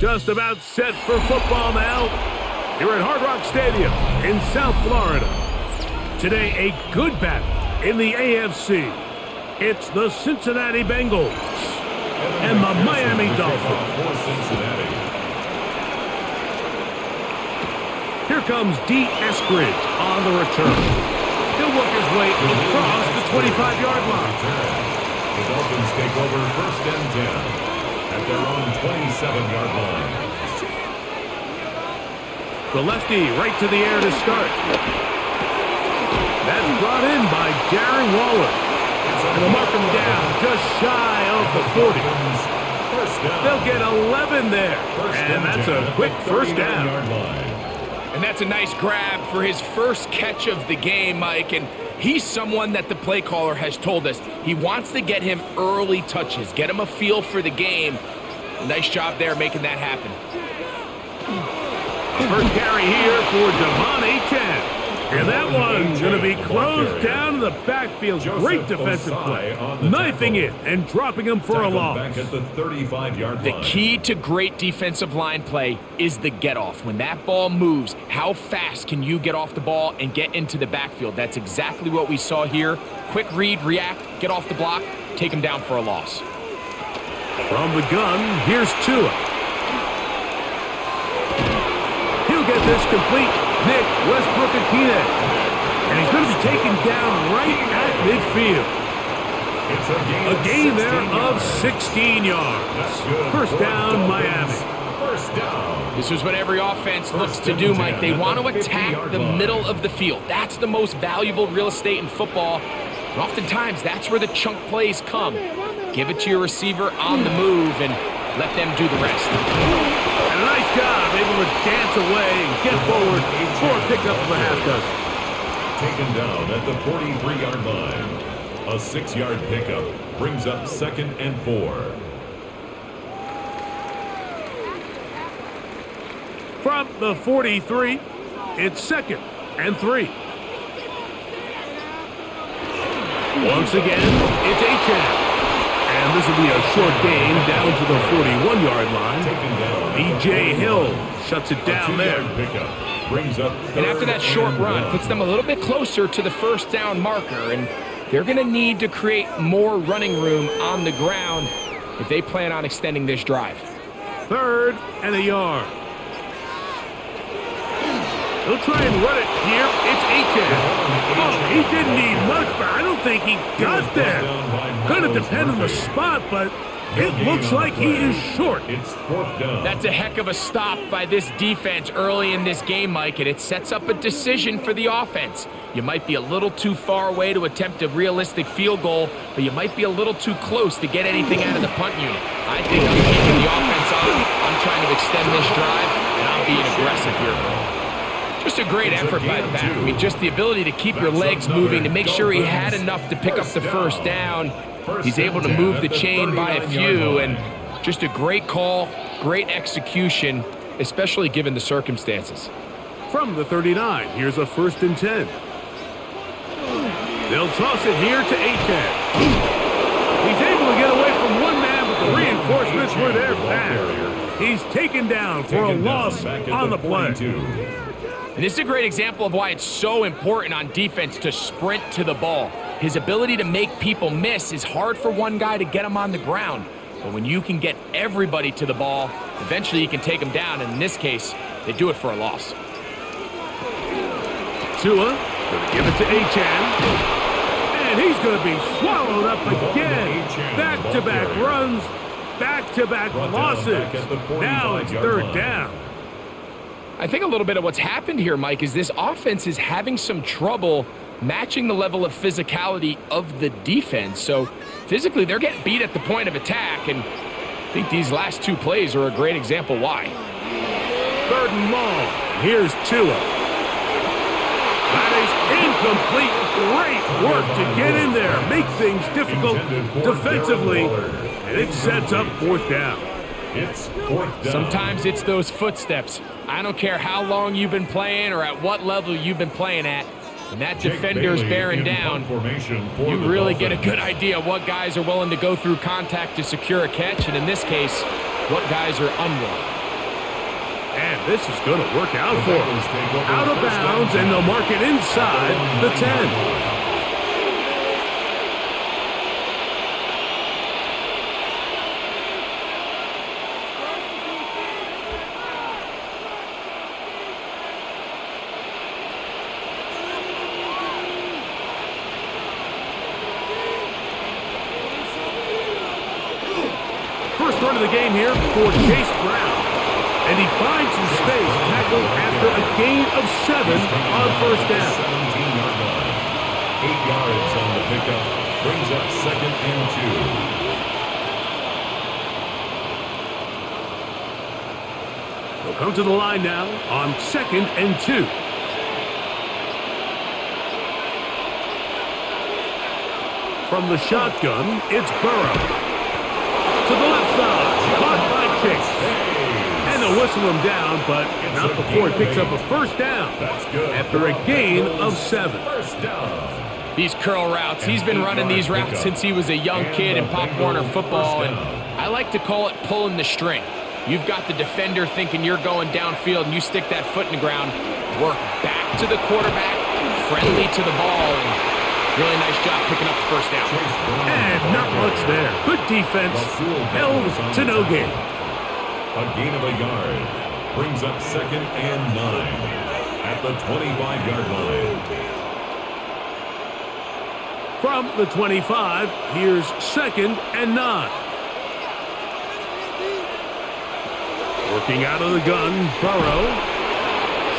Just about set for football now. Here at Hard Rock Stadium in South Florida. Today, a good battle in the AFC. It's the Cincinnati Bengals and the Miami Dolphins. Here comes D. Eskridge on the return. He'll work his way across the 25-yard line. The Dolphins take over 1st and 10 at their own 27-yard line. The lefty right to the air to start. That's brought in by Darren Waller. And they'll mark him down just shy of the 40. They'll get 11 there. And that's a quick first down. And that's a nice grab for his first catch of the game, Mike. And he's someone that the play caller has told us he wants to get him early touches, get him a feel for the game. Nice job there making that happen. First carry here for Devon Achane. And that one's going to be closed down in the backfield. Great defensive play. Knifing it and dropping him for a loss. Back at the 35-yard line. The key to great defensive line play is the get-off. When that ball moves, how fast can you get off the ball and get into the backfield? That's exactly what we saw here. Quick read, react, get off the block, take him down for a loss. From the gun, here's Tua. He'll get this complete. Nick Westbrook-Akine. And he's going to be taken down right at midfield. A gain there of 16 yards. First down, Miami. First down. This is what every offense looks to do, Mike. They want to attack the middle of the field. That's the most valuable real estate in football. And oftentimes, that's where the chunk plays come. Give it to your receiver on the move and let them do the rest. And a nice job, able to dance away and get forward for a pickup of a half dozen. Taken down at the 43-yard line. A 6-yard pickup brings up 2nd and 4. From the 43, it's 2nd and 3. Once again, it's Achane. And this will be a short gain down to the 41-yard line. B.J. Hill shuts it down there. And after that short run, puts them a little bit closer to the first down marker. And they're going to need to create more running room on the ground if they plan on extending this drive. 3rd and a yard. He'll try and run it here. It's Achane. Oh, he didn't need much, but I don't think he got there. Going to depend on the spot, but it looks like he is short. It's 4th down. That's a heck of a stop by this defense early in this game, Mike, and it sets up a decision for the offense. You might be a little too far away to attempt a realistic field goal, but you might be a little too close to get anything out of the punt unit. I think I'm keeping the offense on. I'm trying to extend this drive, and I'm being aggressive here. Just a great effort by the back. I mean, just the ability to keep your legs moving to make sure he had enough to pick up the first down. He's able to move the chain by a few, and just a great call, great execution, especially given the circumstances. From the 39, here's a 1st and 10. They'll toss it here to Achane. He's able to get away from one man, but the reinforcements were there fast. He's taken down for a loss on the play. And this is a great example of why it's so important on defense to sprint to the ball. His ability to make people miss is hard for one guy to get him on the ground. But when you can get everybody to the ball, eventually you can take them down. And in this case, they do it for a loss. Tua going to give it to Achane. And he's going to be swallowed up again. Back-to-back runs, back-to-back losses. Now it's 3rd down. I think a little bit of what's happened here, Mike, is this offense is having some trouble matching the level of physicality of the defense. So physically, they're getting beat at the point of attack, and I think these last 2 plays are a great example why. 3rd and long. Here's Tua. That is incomplete. Great work to get in there, make things difficult defensively, and it sets up 4th down. It's 4th down. Sometimes it's those footsteps. I don't care how long you've been playing or at what level you've been playing at. When that defender's bearing down, you really get a good idea what guys are willing to go through contact to secure a catch, and in this case, what guys are unwilling. And this is going to work out for him. Out of bounds, and they'll mark it inside the 10. First run of the game here for Chase Brown. And he finds some space tackled after a gain of 7 on first down. 17-yard line. 8 yards on the pickup. Brings up 2nd and 2. They'll come to the line now on 2nd and 2. From the shotgun, it's Burrow. To the left side, caught by Chase. And they'll whistle him down, but not before he picks up a first down after a gain of 7. These curl routes, he's been running these routes since he was a young kid in Pop Warner football, and I like to call it pulling the string. You've got the defender thinking you're going downfield, and you stick that foot in the ground, work back to the quarterback, friendly to the ball, and really nice job picking up the first down. And not much there. Good defense. Held to no gain. A gain of a yard. Brings up 2nd and 9 at the 25-yard line. From the 25, here's 2nd and 9. Working out of the gun, Burrow.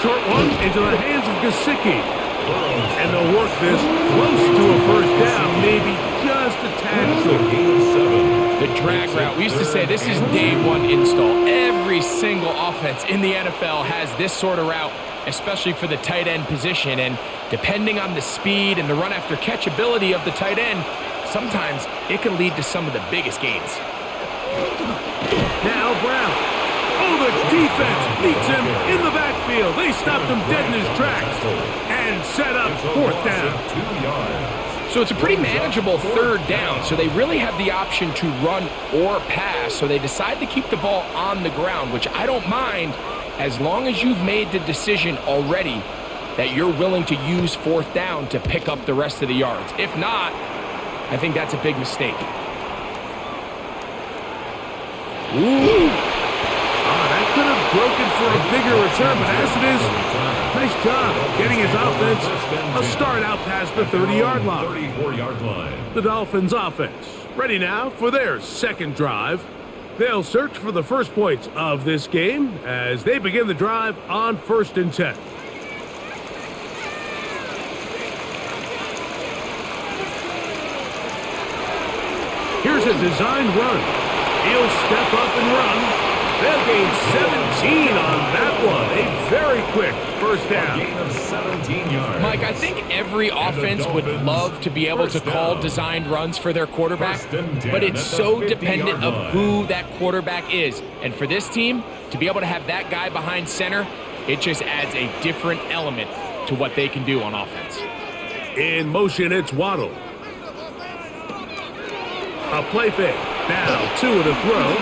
Short one into the hands of Gesicki. And they'll work this close to a first down, maybe just a tad short. The drag route, we used to say this is day one install. Every single offense in the NFL has this sort of route, especially for the tight end position. And depending on the speed and the run after catch ability of the tight end, sometimes it can lead to some of the biggest gains. Now Brown. Oh, the defense beats him in the backfield. They stopped him dead in his tracks and set up 4th down. So it's a pretty manageable 3rd down, so they really have the option to run or pass, so they decide to keep the ball on the ground, which I don't mind as long as you've made the decision already that you're willing to use 4th down to pick up the rest of the yards. If not, I think that's a big mistake. Ooh. That could have broken for a bigger return, but as it is, nice job getting his offense a start out past the 30-yard line. 34-yard line. The Dolphins offense ready now for their 2nd drive. They'll search for the first points of this game as they begin the drive on 1st and 10. Here's a designed run. He'll step up and run. They'll gain 17 on that one. A very quick first down. A gain of 17 yards. Mike, I think every offense would love to be able to call designed runs for their quarterback, but it's so dependent of who that quarterback is. And for this team, to be able to have that guy behind center, it just adds a different element to what they can do on offense. In motion, it's Waddle. A play fake. Now 2 to throw.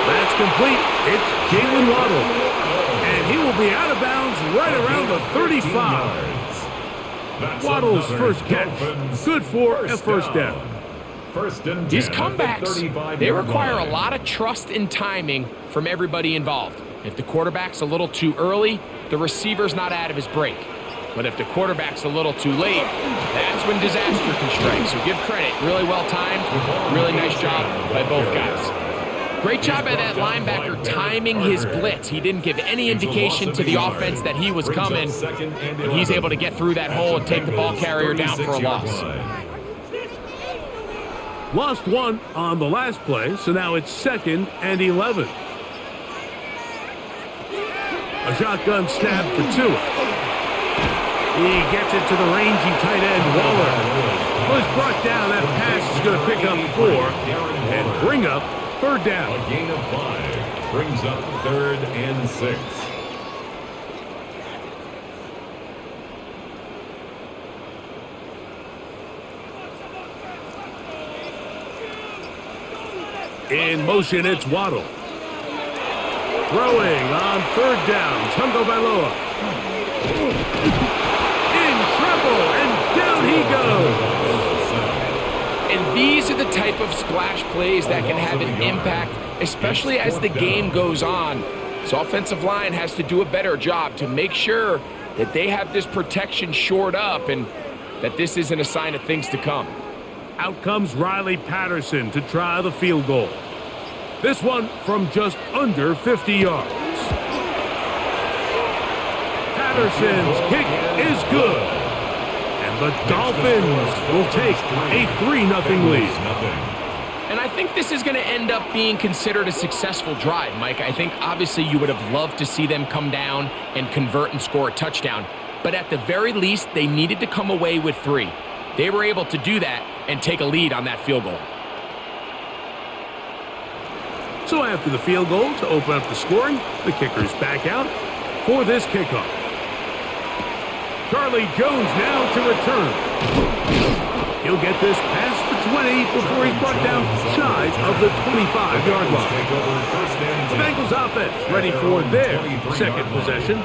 That's complete. It's Jalen Waddle. And he will be out of bounds right around the 35. Waddle's first catch. Good for a first down. These comebacks, they require a lot of trust and timing from everybody involved. If the quarterback's a little too early, the receiver's not out of his break. But if the quarterback's a little too late, that's when disaster can strike. So give credit. Really well timed. Really nice job by both guys. Great job by that linebacker timing his blitz. He didn't give any indication to the offense that he was coming, and he's able to get through that hole and take the ball carrier down for a loss. Lost 1 on the last play, so now it's 2nd and 11. A shotgun snap for 2. He gets it to the rangy tight end, Waller. Was brought down. That pass is going to pick up 4 and bring up 3rd down. A gain of 5 brings up 3rd and 6. In motion, it's Waddle. Throwing on third down, Tungo Bailoa. In trouble, and down he goes. And these are the type of splash plays that can have an impact, especially as the game goes on. So offensive line has to do a better job to make sure that they have this protection shored up and that this isn't a sign of things to come. Out comes Riley Patterson to try the field goal. This one from just under 50 yards. Patterson's kick is good. And the Dolphins will take a 3-0 lead. And I think this is going to end up being considered a successful drive, Mike. I think obviously you would have loved to see them come down and convert and score a touchdown. But at the very least, they needed to come away with 3. They were able to do that and take a lead on that field goal. So after the field goal to open up the scoring, the kicker's back out for this kickoff. Charlie Jones now to return. He'll get this past the 20 before he's brought down shy of the 25-yard line. The Bengals offense ready for their second possession.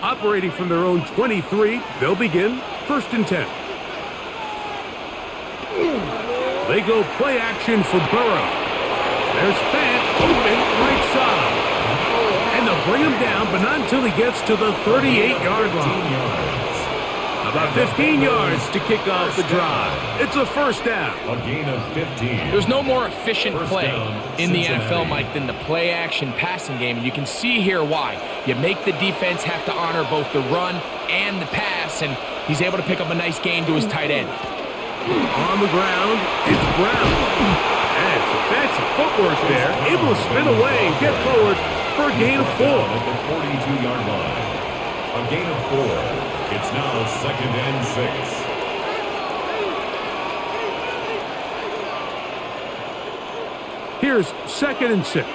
Operating from their own 23, they'll begin 1st and 10. They go play action for Burrow. There's Fant open right side. And they'll bring him down, but not until he gets to the 38-yard line. About 15 yards to kick off the drive. It's a first down. A gain of 15. There's no more efficient play in the NFL, Mike, than the play-action passing game. And you can see here why. You make the defense have to honor both the run and the pass, and he's able to pick up a nice gain to his tight end. On the ground, it's Brown. And some fancy footwork there. Able to spin away and get forward for a gain of 4. At the 42-yard line. A gain of 4. It's now 2nd and 6. Here's 2nd and 6.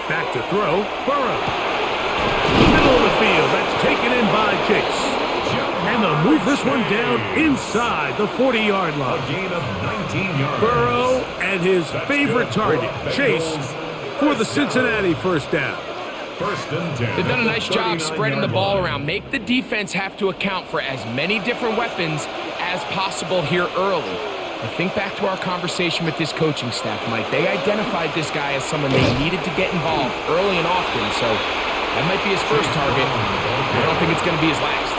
Back to throw, Burrow. Middle of the field, that's taken in by Chase. And they'll move this one down inside the 40-yard line. A gain of 19 yards. Burrow and his favorite target, Chase, for the Cincinnati first down. 1st and 10. They've done a nice job spreading the ball around. Make the defense have to account for as many different weapons as possible here early. I think back to our conversation with this coaching staff, Mike. They identified this guy as someone they needed to get involved early and often, so that might be his first target. I don't think it's going to be his last.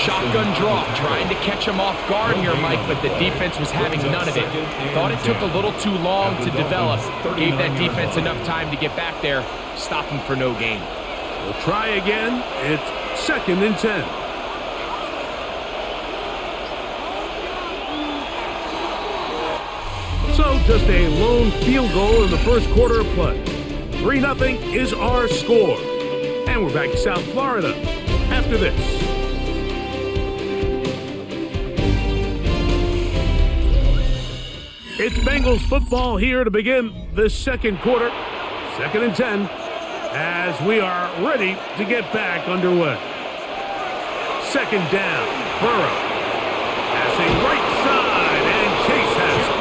Shotgun draw, trying to catch him off guard here, Mike, but the defense was having none of it. Thought it took a little too long to develop. Gave that defense enough time to get back there, stop him for no gain. We'll try again. It's 2nd and 10. So just a lone field goal in the first quarter of play. 3-0 is our score. And we're back to South Florida after this. It's Bengals football here to begin the second quarter. 2nd and 10 as we are ready to get back underway. 2nd down, Burrow. Passing right side, and Chase has it.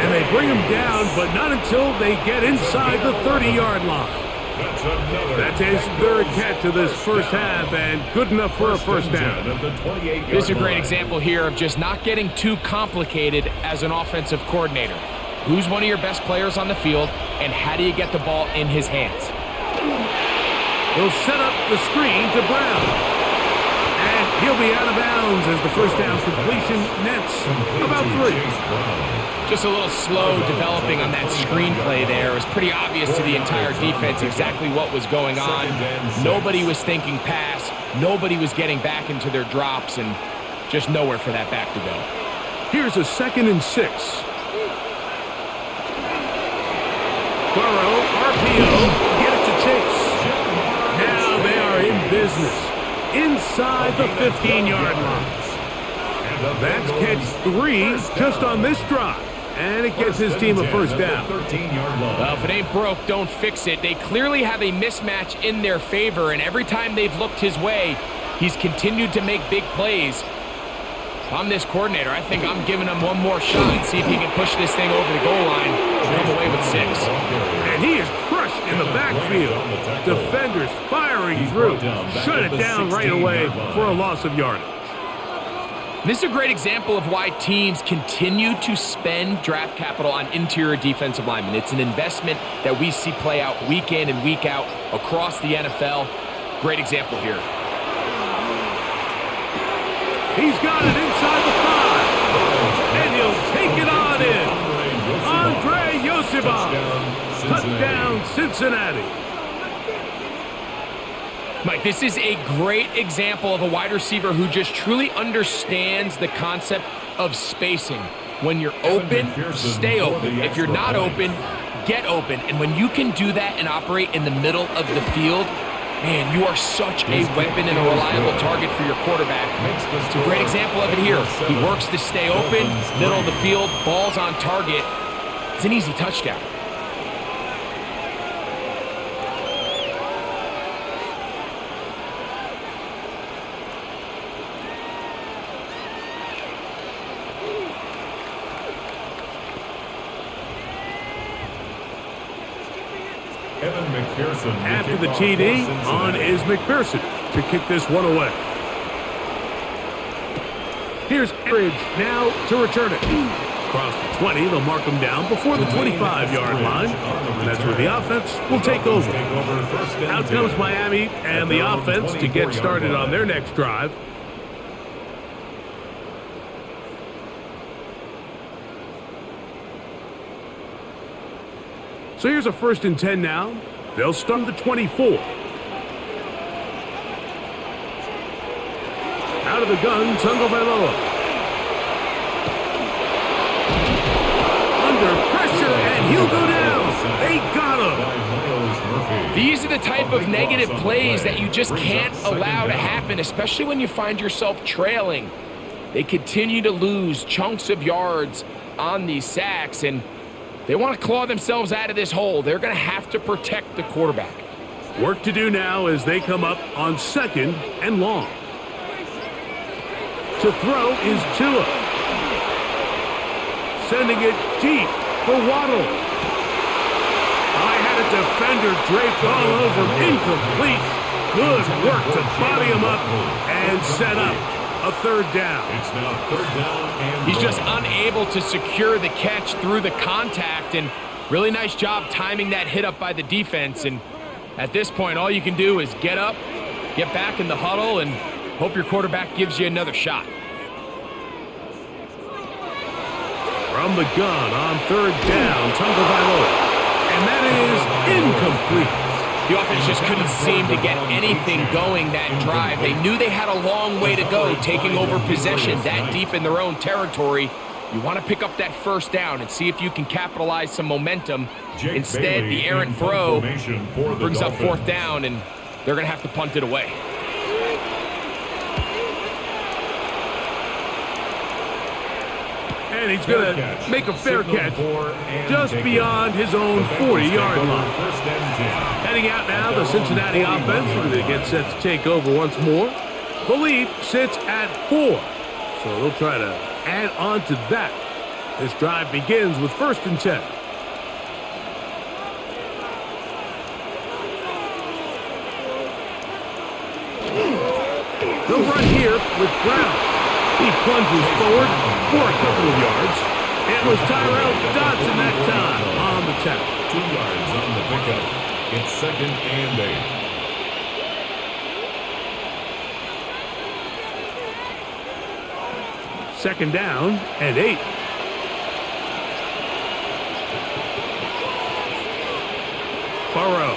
And they bring him down, but not until they get inside the 30-yard line. That's his 3rd catch of this first half, and good enough for a first down. This is a great example here of just not getting too complicated as an offensive coordinator. Who's one of your best players on the field, and how do you get the ball in his hands? He'll set up the screen to Brown. And he'll be out of bounds as the first down completion nets about 3. Just a little slow developing on that screenplay there. It was pretty obvious to the entire defense exactly what was going on. Nobody was thinking pass. Nobody was getting back into their drops, and just nowhere for that back to go. Here's a 2nd and 6. Burrow, RPO, get it to Chase. Now they are in business inside the 15-yard line. That's catch 3 just on this drive. And it gets his team a first down. 13-yard line. Well, if it ain't broke, don't fix it. They clearly have a mismatch in their favor, and every time they've looked his way, he's continued to make big plays. If I'm this coordinator, I think I'm giving him one more shot and see if he can push this thing over the goal line and come away with 6. And he is crushed in the backfield. Defenders firing through. Shut it down right away for a loss of yardage. This is a great example of why teams continue to spend draft capital on interior defensive linemen. It's an investment that we see play out week in and week out across the NFL. Great example here. He's got it inside the 5. And he'll take it on in. Andre Yosibov. Touchdown, Cincinnati. Mike, this is a great example of a wide receiver who just truly understands the concept of spacing. When you're open, stay open. If you're not open, get open. And when you can do that and operate in the middle of the field, man, you are such a weapon and a reliable target for your quarterback. It's a great example of it here. He works to stay open, middle of the field, ball's on target. It's an easy touchdown. After the TD, on is McPherson to kick this one away. Here's Edridge now to return it. Across the 20, they'll mark him down before the 25-yard line. And that's where the offense will take over. Out comes Miami and the offense to get started on their next drive. So here's a 1st and 10 now. They'll start the 24. Out of the gun, Tagovailoa. Under pressure, and he'll go down. They got him. These are the type of negative plays that you just can't allow to happen, especially when you find yourself trailing. They continue to lose chunks of yards on these sacks, and they want to claw themselves out of this hole. They're going to have to protect the quarterback. Work to do now as they come up on 2nd and long. To throw is Tua. Sending it deep for Waddle. I had a defender draped all over him. Incomplete. Good work to body him up and set up a 3rd down. It's now 3rd down and He's just unable to secure the catch through the contact, and really nice job timing that hit up by the defense. And at this point, all you can do is get up, get back in the huddle, and hope your quarterback gives you another shot. From the gun on 3rd down, Tagovailoa. And that is incomplete. The offense just couldn't seem to get anything going that drive. They knew they had a long way to go, taking over possession that deep in their own territory. You want to pick up that 1st down and see if you can capitalize some momentum. Instead, the errant throw brings up 4th down, and they're going to have to punt it away. And he's going to make a fair catch just beyond his own 40-yard line. Heading out now, the Cincinnati offense, as they get set to take over once more. The lead sits at 4, so they'll try to add on to that. This drive begins with 1st and 10. They'll run here with Brown. He plunges forward for a couple of yards. It was Tyrell Dodson that time on the tackle. 2 yards on the pickup. It's 2nd and 8. 2nd down and 8. Burrow.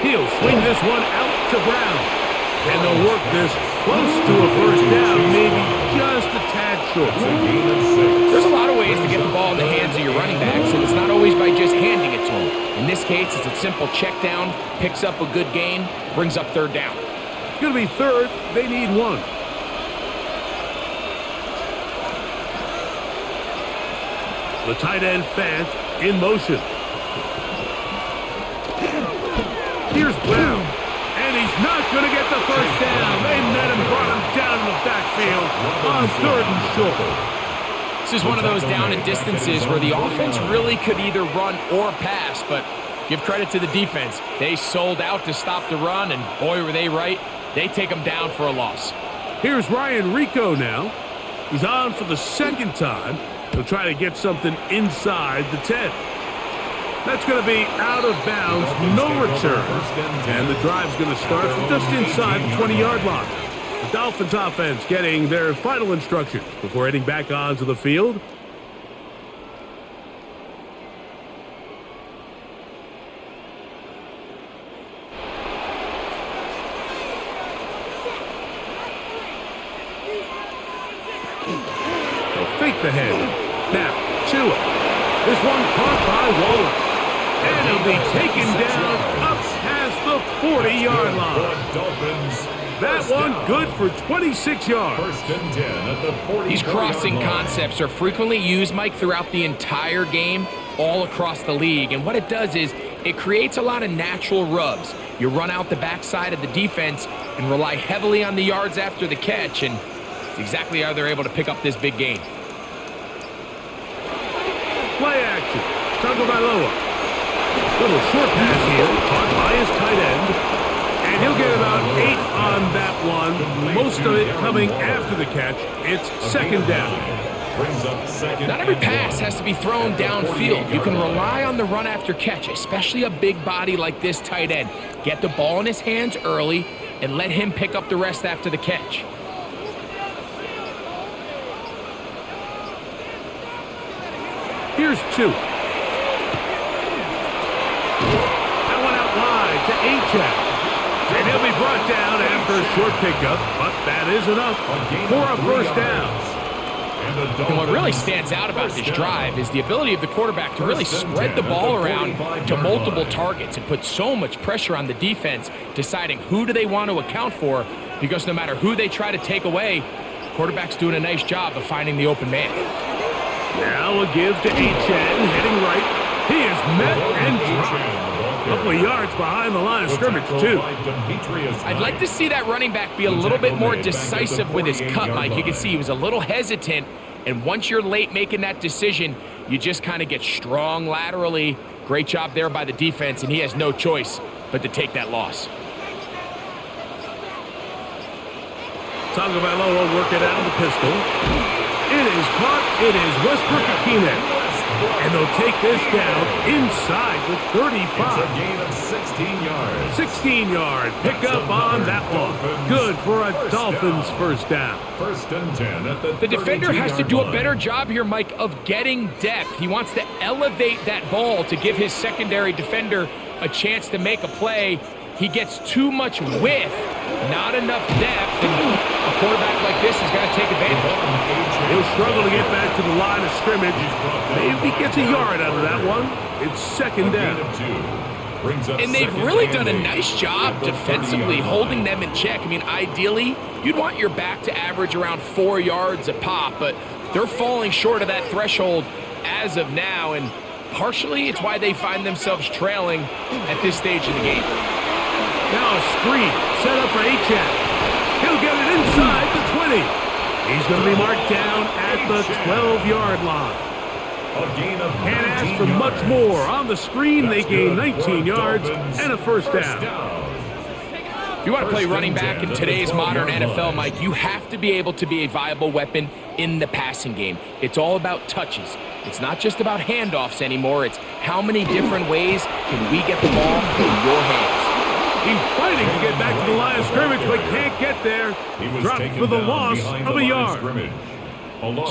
He'll swing this one out to Brown. And they'll work this close to a 1st down, maybe just a tad short. There's a lot of ways to get the ball in the hands of your running backs, and it's not always by just handing it to them. In this case, it's a simple check down, picks up a good gain, brings up 3rd down. It's going to be 3rd. They need 1. The tight end Fant in motion. Here's Brown. And he's not going to get the first down. They met him, brought him down in the backfield on 3rd and short. This is one of those down and distances where the offense really could either run or pass, but give credit to the defense. They sold out to stop the run, and boy, were they right. They take them down for a loss. Here's Ryan Rico now. He's on for the 2nd time. He'll try to get something inside the 10. That's going to be out of bounds, no return. And the drive's going to start from just inside the 20-yard line. The Dolphins offense getting their final instructions before heading back onto the field. They'll fake the head. Now, Tua. This one caught by Waller. And he'll be taken down up past the 40-yard line. That one good for 26 yards. 1st and 10 at the 40. These crossing concepts are frequently used, Mike, throughout the entire game, all across the league. And what it does is it creates a lot of natural rubs. You run out the backside of the defense and rely heavily on the yards after the catch, and it's exactly how they're able to pick up this big gain. Play action. Tagovailoa. Little short pass here, caught by his tight end. And he'll get about 8 on that one. Most of it coming after the catch. It's 2nd down. Not every pass has to be thrown downfield. You can rely on the run after catch, especially a big body like this tight end. Get the ball in his hands early and let him pick up the rest after the catch. Here's 2. That one out wide to Achane. And he'll be brought down after a short pickup, but that is enough for a 1st down. And what really stands out about this drive is the ability of the quarterback to really spread the ball around to multiple targets and put so much pressure on the defense, deciding who do they want to account for, because no matter who they try to take away, the quarterback's doing a nice job of finding the open man. Now a give to Achane, heading right. He is met and dropped. A couple of yards behind the line of scrimmage, too. I'd like to see that running back be a little bit more decisive with his cut, Mike. You can see he was a little hesitant, and once you're late making that decision, you just kind of get strong laterally. Great job there by the defense, and he has no choice but to take that loss. Tagovailoa working out of the pistol. It is caught. It is Westbrook-Ikhine. And they'll take this down inside the 35. It's a gain of 16 yards. 16-yard pickup on that one. Good for a Dolphins 1st down. 1st and 10 at the 32-yard line. The defender has to do a better job here, Mike, of getting depth. He wants to elevate that ball to give his secondary defender a chance to make a play. He gets too much width, not enough depth, and a quarterback like this is going to take advantage. He'll struggle to get back to the line of scrimmage. Maybe gets a yard out of that one. It's 2nd down. And they've really done a nice job defensively holding them in check. I mean, ideally, you'd want your back to average around 4 yards a pop, but they're falling short of that threshold as of now, and partially it's why they find themselves trailing at this stage of the game. Now a screen set up for Achane. He'll get it inside the 20. He's going to be marked down at the 12-yard line. Can't ask for much more. On the screen, they gain 19 yards and a 1st down. If you want to play running back in today's modern NFL, Mike, you have to be able to be a viable weapon in the passing game. It's all about touches. It's not just about handoffs anymore. It's how many different ways can we get the ball in your hands. He's fighting to get back to the line of scrimmage, but can't get there. Dropped for the loss of a yard.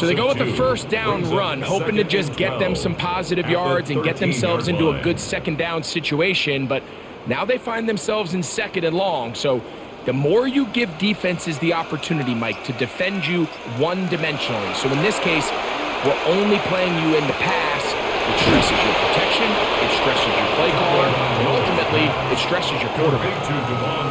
So they go with the 1st down run, hoping to just get them some positive yards and get themselves into a good 2nd down situation, but now they find themselves in 2nd and long. So the more you give defenses the opportunity, Mike, to defend you one-dimensionally. So in this case, we're only playing you in the pass. It stresses your protection, it stresses your play caller, and ultimately, it stresses your quarterback.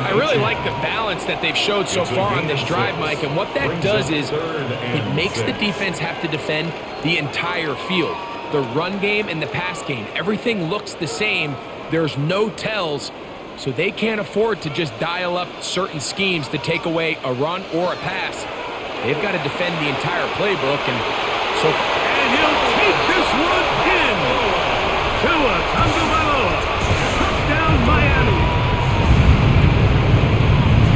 I really like the balance that they've showed so far on this drive, Mike, and what that does is it makes the defense have to defend the entire field. the run game and the pass game. Everything looks the same. There's no tells, so they can't afford to just dial up certain schemes to take away a run or a pass. They've got to defend the entire playbook, and so and he'll take this one in. Tua Tagovailoa. Touchdown, Miami.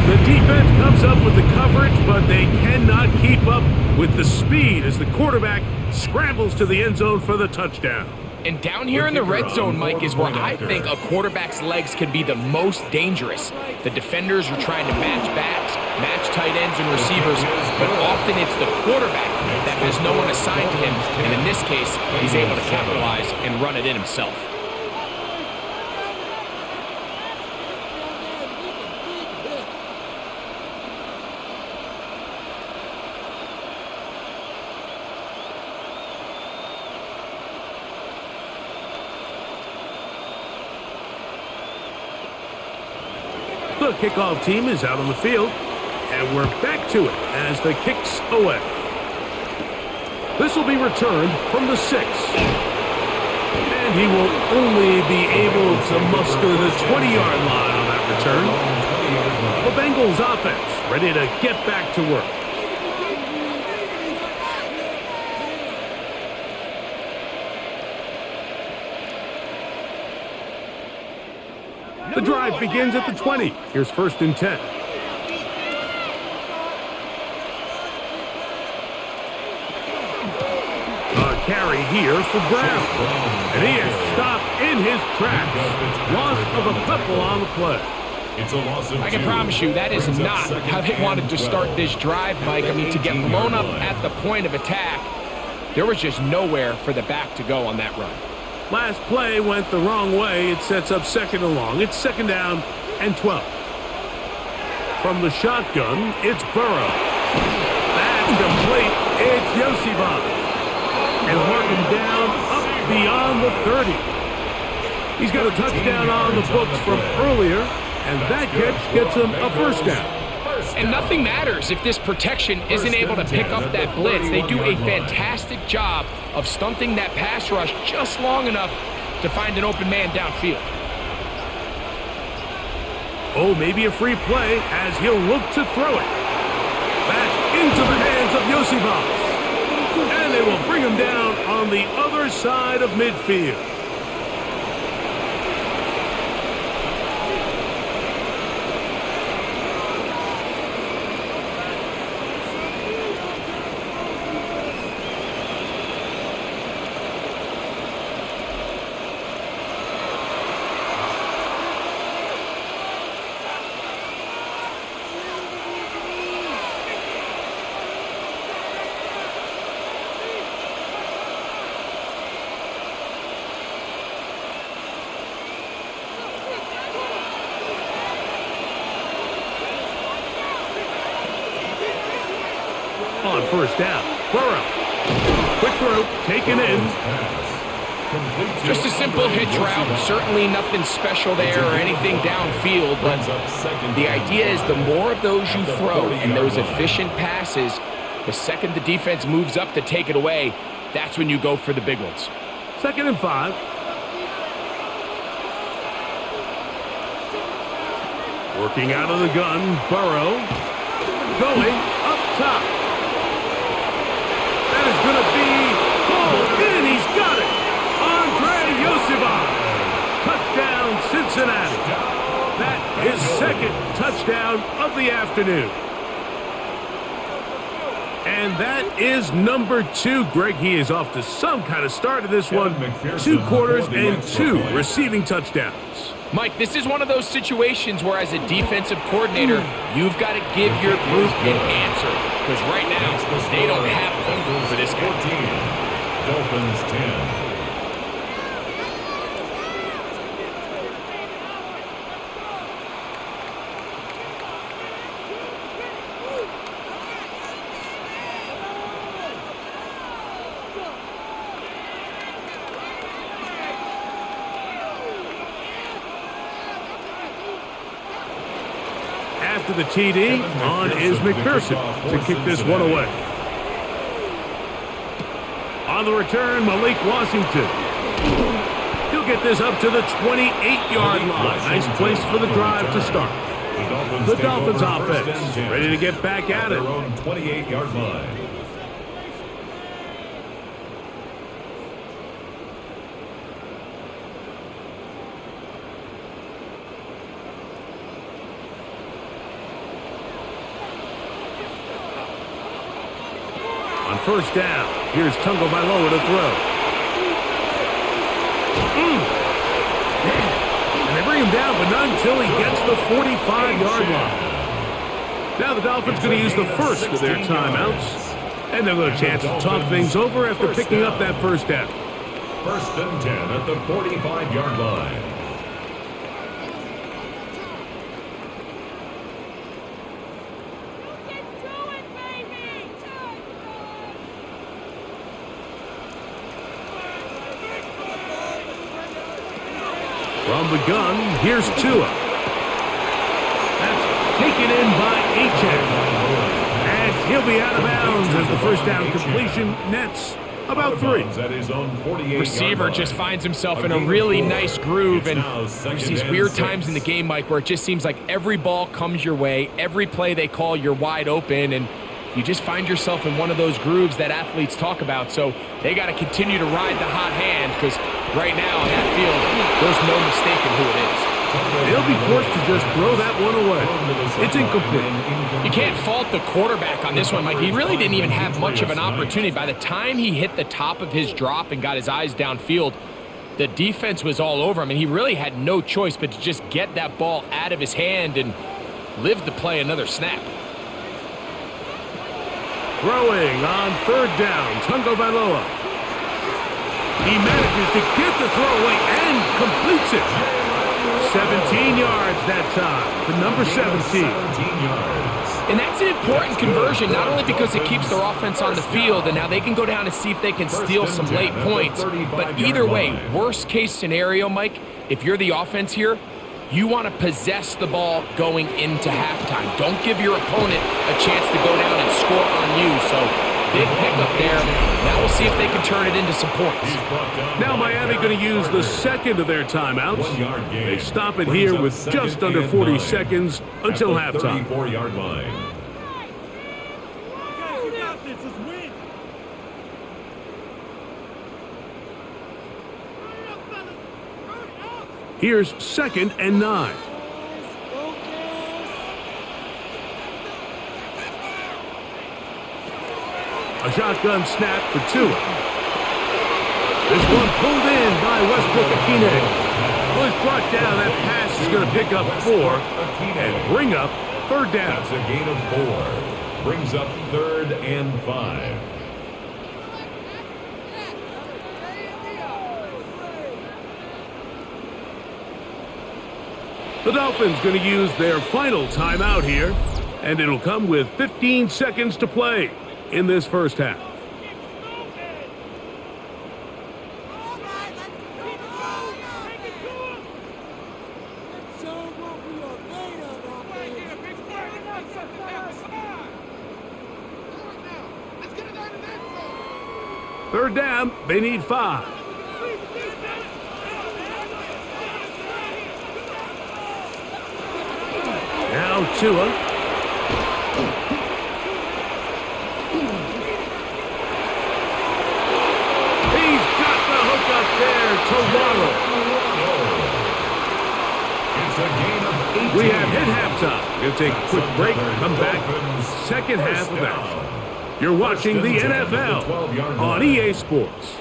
The defense comes up with the coverage, but they cannot keep up with the speed as the quarterback scrambles to the end zone for the touchdown. And down here in the red zone, Mike, is where I think a quarterback's legs can be the most dangerous. The defenders are trying to match backs, match tight ends and receivers, but often it's the quarterback that has no one assigned to him, and in this case, he's able to capitalize and run it in himself. The kickoff team is out on the field, and we're back to it as the kick's away. This will be returned from the 6. And he will only be able to muster the 20-yard line on that return. The Bengals offense ready to get back to work. The drive begins at the 20. Here's 1st and 10. A carry here for Brown. And he is stopped in his tracks. Loss of a couple on the play. It's a loss of 2. I can promise you that is not how they wanted to start this drive, Mike. I mean, to get blown up at the point of attack, there was just nowhere for the back to go on that run. Last play went the wrong way. It sets up 2nd and long. It's 2nd down and 12. From the shotgun, it's Burrow. That's complete. It's Yosibov. And working down up beyond the 30. He's got a touchdown on the books from earlier, and that catch gets him a 1st down. And nothing matters if this protection isn't able to pick up that blitz. They do a fantastic job of stunting that pass rush just long enough to find an open man downfield. Oh, maybe a free play as he'll look to throw it. Back into the hands of Yosibov. And they will bring him down on the other side of midfield. On 1st down, Burrow. Quick throw, taken in. Just a simple hitch route. Certainly nothing special there or anything downfield, but the idea is the more of those you throw and those efficient passes, the second the defense moves up to take it away, that's when you go for the big ones. 2nd and 5. Working out of the gun, Burrow. Going up top. That is going to be pulled in. He's got it. Andre Yosibov. Touchdown, Cincinnati. That is 2nd touchdown of the afternoon. And that is number 2. Greg, he is off to some kind of start in this one. 2 quarters and 2 receiving touchdowns. Mike, this is one of those situations where as a defensive coordinator, you've got to give your group an answer. Because right now, they don't have one for this guy. 14, Dolphins 10. After the TD, on is McPherson to kick this one away. On On the return, Malik Washington. He'll get this up to the 28-yard line. Nice place for the drive to start. The Dolphins offense ready to get back at it. 28-yard line. On first down, here's Tagovailoa to throw. And they bring him down, but not until he gets the 45-yard line. Now the Dolphins going to use the first of their timeouts. And they'll get a chance to talk things over after picking up that first down. First and 10 at the 45-yard line. From the gun, here's Tua. That's taken in by Achane. And he'll be out of bounds as the first down completion nets about 3. Receiver just finds himself in a really nice groove, and there's these weird times in the game, Mike, where it just seems like every ball comes your way, every play they call, you're wide open, and you just find yourself in one of those grooves that athletes talk about. So they got to continue to ride the hot hand, because right now on that field, there's no mistaking who it is. They'll be forced to just throw that one away. It's incomplete. You can't fault the quarterback on this one, Mike. He really didn't even have much of an opportunity. By the time he hit the top of his drop and got his eyes downfield, the defense was all over him, and he really had no choice but to just get that ball out of his hand and live to play another snap. Throwing on third down, Tagovailoa. He manages to get the throw away and completes it. 17 yards that time for number 17. And that's an important conversion, not only because it keeps their offense on the field, and now they can go down and see if they can steal some late points. But either way, worst case scenario, Mike, if you're the offense here, you want to possess the ball going into halftime. Don't give your opponent a chance to go down and score on you. So big pickup there. Now we'll see if they can turn it into some points. Now Miami going to use the second of their timeouts. They stop it here with just under 40 seconds until halftime. 34-yard line. Here's 2nd and 9. A shotgun snap for Tua. This one pulled in by Westbrook-Ikhine. Well, he's brought down. That pass is going to pick up 4 and bring up third down. That's a gain of 4. Brings up 3rd and 5. The Dolphins going to use their final timeout here, and it'll come with 15 seconds to play in this first half. Third down, they need 5. Now Tua. He's got the hook up there to Waddle. It's a gain of 18. We have hit halftime. We'll take a quick break, come back, second half of action. You're watching the NFL on EA Sports.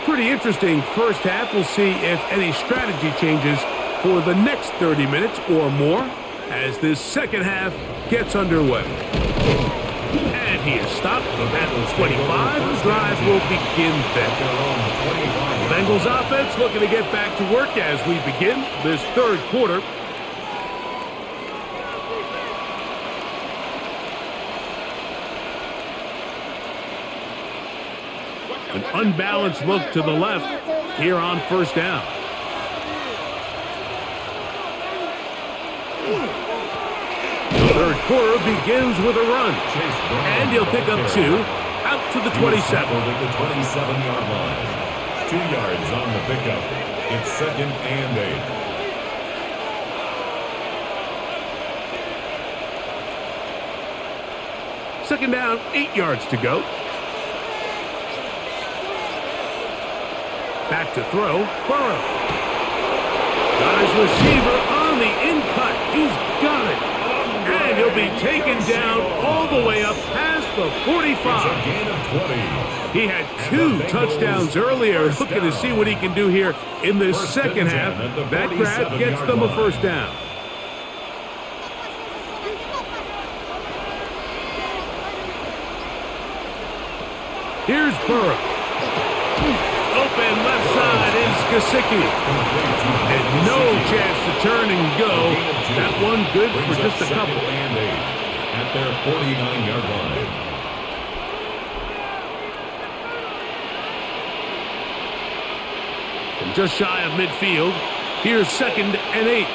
Pretty interesting first half. We'll see if any strategy changes for the next 30 minutes or more as this second half gets underway. And he is stopped at 25. The drive will begin then. The Bengals offense looking to get back to work as we begin this third quarter. An unbalanced look to the left here on first down. The third quarter begins with a run. And he'll pick up 2 out to the He was 27. tackled at the 27-yard line. 2 yards on the pickup. It's 2nd and 8. Second down, 8 yards to go. Back to throw, Burrow. Got his receiver on the in-cut. He's got it. And he'll be taken down all the way up past the 45. It's a gain of 20. He had 2 touchdowns earlier. Looking to see what he can do here in the second half. That grab gets them a first down. Here's Burrow. Open left side is Gesicki. And no chance to turn and go. That one good for just a couple. And 8 at their 49-yard line. From just shy of midfield, here's 2nd and 8.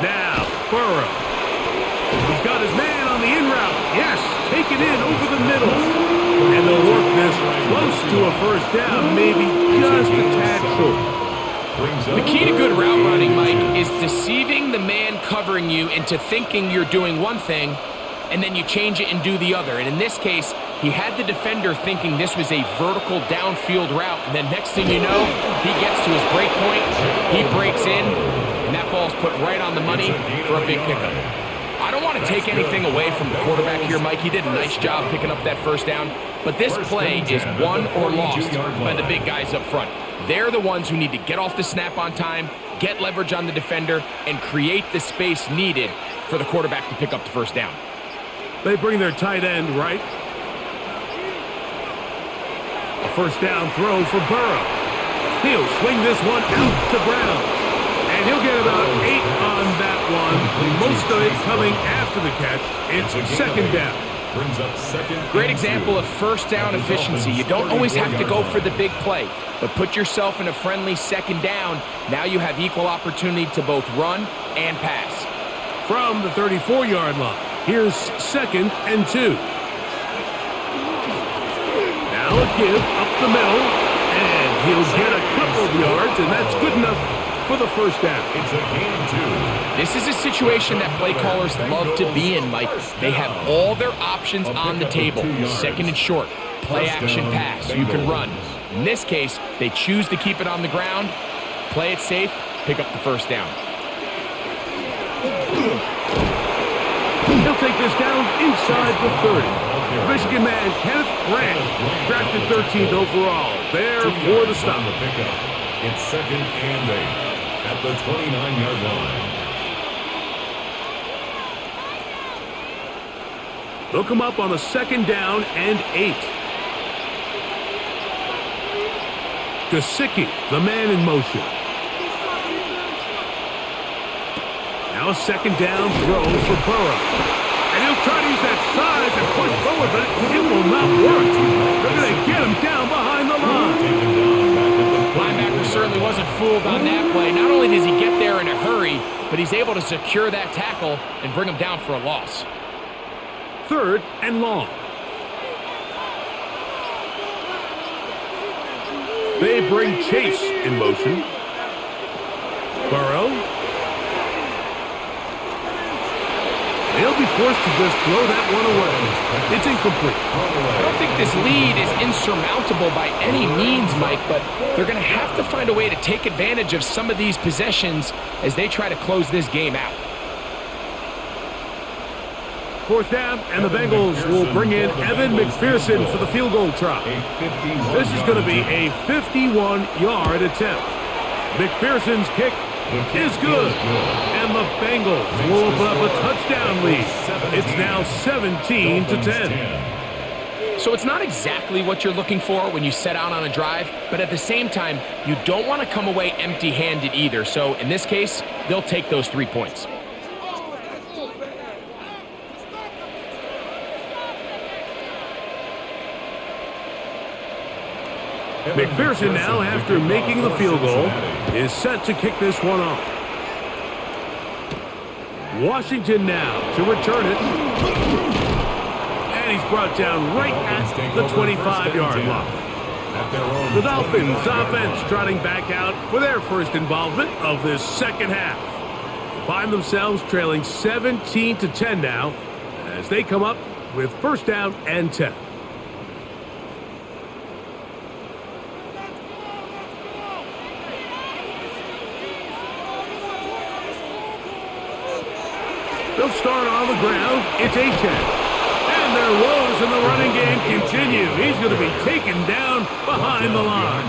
Now, Burrow. He's got his man on the in route. Yes, take it in over the middle. And they'll work this close to a first down, maybe just a tad short. The key to good route running, Mike, is deceiving the man covering you into thinking you're doing one thing, and then you change it and do the other. And in this case, he had the defender thinking this was a vertical downfield route, and then next thing you know, he gets to his break point, he breaks in, and that ball's put right on the money for a big pickup. I don't want to take anything away from the quarterback here, Mike. He did a nice job picking up that first down, but this play is won or lost by the big guys up front. They're the ones who need to get off the snap on time, get leverage on the defender, and create the space needed for the quarterback to pick up the first down. They bring their tight end right. A first down throw for Burrow. He'll swing this one out to Brown. And he'll get about 8 on that one. Most of it coming after the catch. It's 2nd down. Brings up 2nd. Great example of first down efficiency. You don't always have to go for the big play, but put yourself in a friendly 2nd down. Now you have equal opportunity to both run and pass. From the 34-yard line, here's 2nd and 2. Now a give up the middle, and he'll get a couple of yards, and that's good enough for the first down. It's a gain of 2. This is a situation that play callers love to be in, Mike. They have all their options on the table. 2nd and short, play action pass, you can run. In this case, they choose to keep it on the ground, play it safe, pick up the first down. He'll take this down inside the 30. Michigan man Kenneth Grant, drafted 13th overall, there for the stop. It's 2nd and 8 at the 29-yard line. They'll come up on a 2nd down and 8. Gesicki, the man in motion. Now a 2nd down throw for Burrow. And he'll try to use that size and push forward, but it will not work. They're going to get him down behind the line. Linebacker certainly wasn't fooled on that play. Not only does he get there in a hurry, but he's able to secure that tackle and bring him down for a loss. 3rd and long. They bring Chase in motion. Burrow. They'll be forced to just throw that one away. It's incomplete. I don't think this lead is insurmountable by any means, Mike, but they're going to have to find a way to take advantage of some of these possessions as they try to close this game out. 4th down, and the Bengals will bring in Evan McPherson for the field goal try. This is going to be a 51-yard attempt. McPherson's kick is good, and the Bengals will open up a touchdown lead. It's now 17-10. So it's not exactly what you're looking for when you set out on a drive, but at the same time, you don't want to come away empty-handed either. So in this case, they'll take those 3 points. McPherson now, after making the field goal, is set to kick this one off. Washington now to return it. And he's brought down right at the 25-yard line. The Dolphins offense trotting back out for their first involvement of this second half. They find themselves trailing 17-10 now as they come up with first down and 10. They'll start on the ground. It's A-10. And their woes in the running game continue. He's going to be taken down behind the line.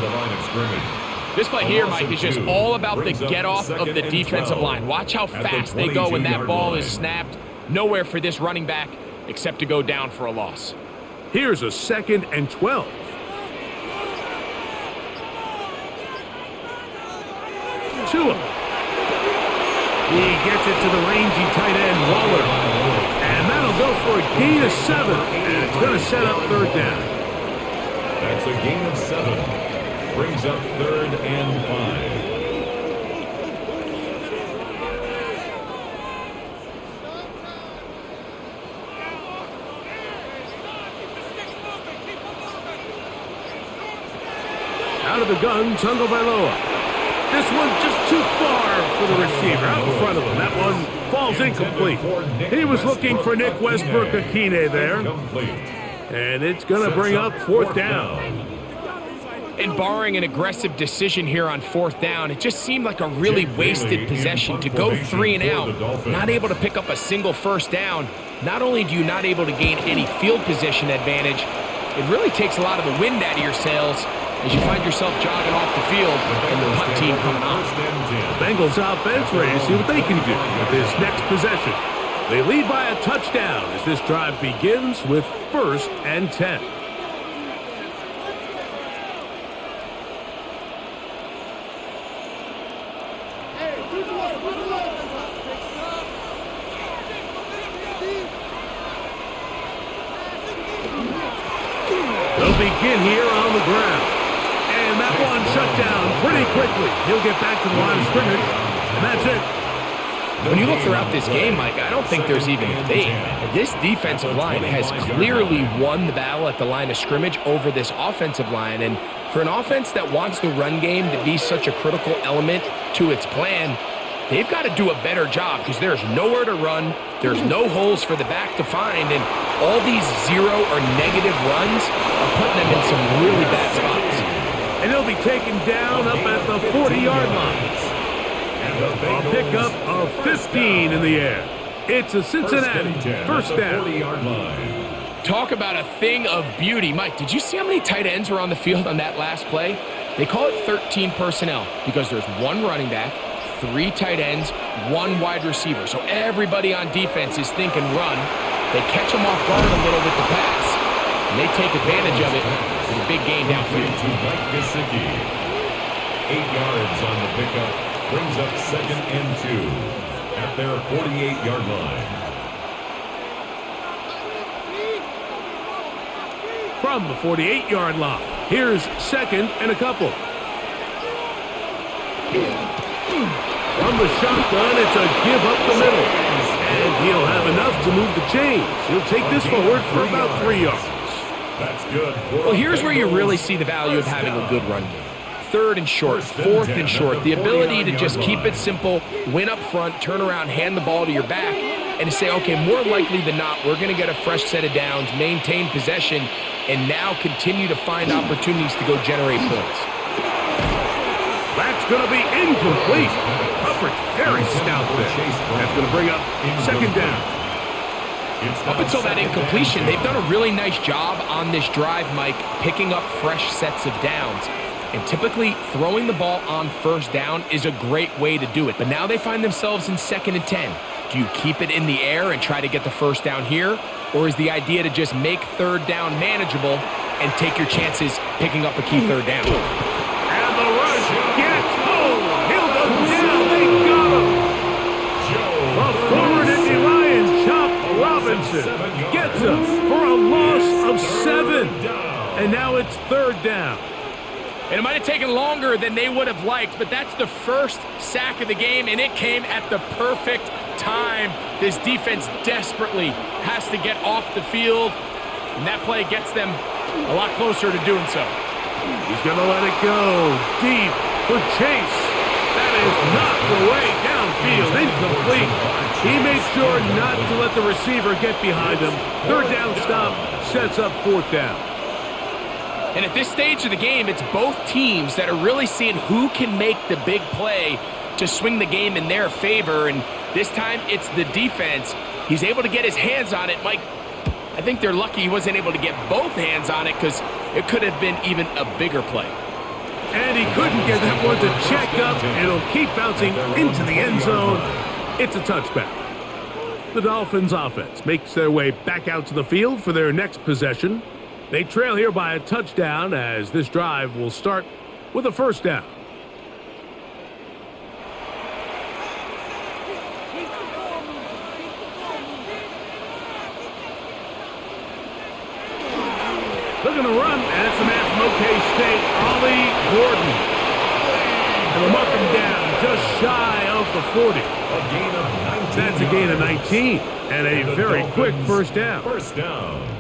This play here, Mike, is just all about the get-off of the defensive line. Watch how fast they go when that ball is snapped. Nowhere for this running back except to go down for a loss. Here's a 2nd and 12. Tua. He gets it to the rangy tight end, Waller. And that'll go for a gain of 7. And it's going to set up third down. That's a gain of 7. Brings up 3rd and 5. Out of the gun, Tagovailoa. This one just too far for the receiver out in front of him. That one falls incomplete. He was looking for Nick Westbrook-Akine there. And it's going to bring up 4th down. And barring an aggressive decision here on 4th down, it just seemed like a really wasted possession to go 3 and out, not able to pick up a single first down. Not only do you not able to gain any field position advantage, it really takes a lot of the wind out of your sails as you find yourself jogging off the field and the punt team coming on. The Bengals offense ready to see what they can do with this next possession. They lead by a touchdown as this drive begins with 1st and 10. They'll begin here on the ground. And that one shut down pretty quickly. He'll get back to the line of scrimmage, and that's it. When you look throughout this game, Mike, I don't think there's even a debate. This defensive line has clearly won the battle at the line of scrimmage over this offensive line. And for an offense that wants the run game to be such a critical element to its plan, they've got to do a better job because there's nowhere to run. There's no holes for the back to find. And all these 0 or negative runs are putting them in some really bad spots. And he'll be taken down up at the 40-yard line. A pickup of 15 in the air. It's a Cincinnati first down. Talk about a thing of beauty. Mike, did you see how many tight ends were on the field on that last play? They call it 13 personnel because there's 1 running back, 3 tight ends, 1 wide receiver. So everybody on defense is thinking run. They catch them off guard a little with the pass, and they take advantage of it with a big gain downfield. 8 yards on the pickup. Brings up 2nd and 2 at their 48-yard line. From the 48-yard line, here's 2nd and a couple. From the shotgun, it's a give up the middle. And he'll have enough to move the chains. He'll take this forward for about 3 yards. That's good. Well, here's where you really see the value of having a good run game. 3rd and short, 4th and short. The ability to just keep it simple, win up front, turn around, hand the ball to your back, and to say, okay, more likely than not, we're going to get a fresh set of downs, maintain possession, and now continue to find opportunities to go generate points. That's going to be incomplete. Coverage very stout there. That's going to bring up 2nd down. Up until that incompletion, they've done a really nice job on this drive, Mike, picking up fresh sets of downs. And typically, throwing the ball on 1st down is a great way to do it. But now they find themselves in 2nd and 10. Do you keep it in the air and try to get the 1st down here? Or is the idea to just make 3rd down manageable and take your chances picking up a key 3rd down? And the rush gets home. He'll go down. They got him. The forward Indy Lion, Chop Robinson, gets him for a loss of 7. And now it's 3rd down. And it might have taken longer than they would have liked, but that's the first sack of the game, and it came at the perfect time. This defense desperately has to get off the field, and that play gets them a lot closer to doing so. He's going to let it go deep for Chase. That is not the way downfield, incomplete. He made sure not to let the receiver get behind him. Third down stop sets up fourth down. And at this stage of the game, it's both teams that are really seeing who can make the big play to swing the game in their favor. And this time, it's the defense. He's able to get his hands on it. Mike, I think they're lucky he wasn't able to get both hands on it because it could have been even a bigger play. And he couldn't get that one to check up. It'll keep bouncing into the end zone. It's a touchback. The Dolphins offense makes their way back out to the field for their next possession. They trail here by a touchdown as this drive will start with a first down. Looking to run, and it's the man from OK State, Ollie Gordon. And they'll mark him down just shy of the 40. A gain of 19 That's a gain of yards. 19, and a very quick first down. First down.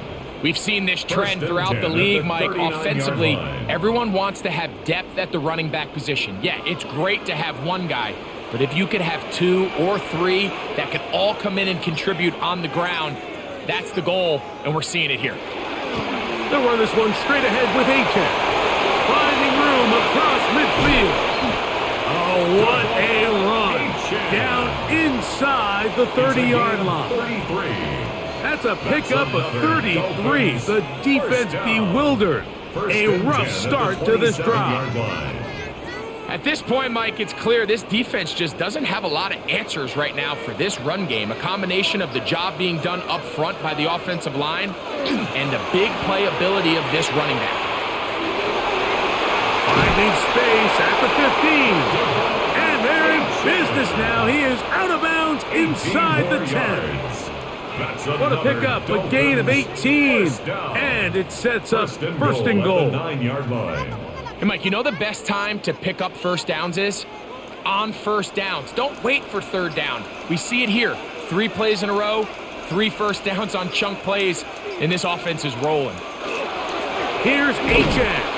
We've seen this trend throughout the league, Mike. Offensively, everyone wants to have depth at the running back position. Yeah, it's great to have one guy, but if you could have two or three that could all come in and contribute on the ground, that's the goal, and we're seeing it here. They'll run this one straight ahead with Achane. Finding room across midfield. Oh, what a run. Down inside the 30-yard line. 33. That's a pickup of 33. The defense bewildered. A rough start to this drive. At this point, Mike, it's clear this defense just doesn't have a lot of answers right now for this run game. A combination of the job being done up front by the offensive line and the big playability of this running back. Finding space at the 15. And they're in business now. He is out of bounds inside the 10. What a pickup, a gain of 18. And it sets up first and goal. 9-yard line. Hey, Mike, you know the best time to pick up first downs is? On first downs. Don't wait for third down. We see it here. 3 plays in a row, 3 first downs on chunk plays, and this offense is rolling. Here's Achane.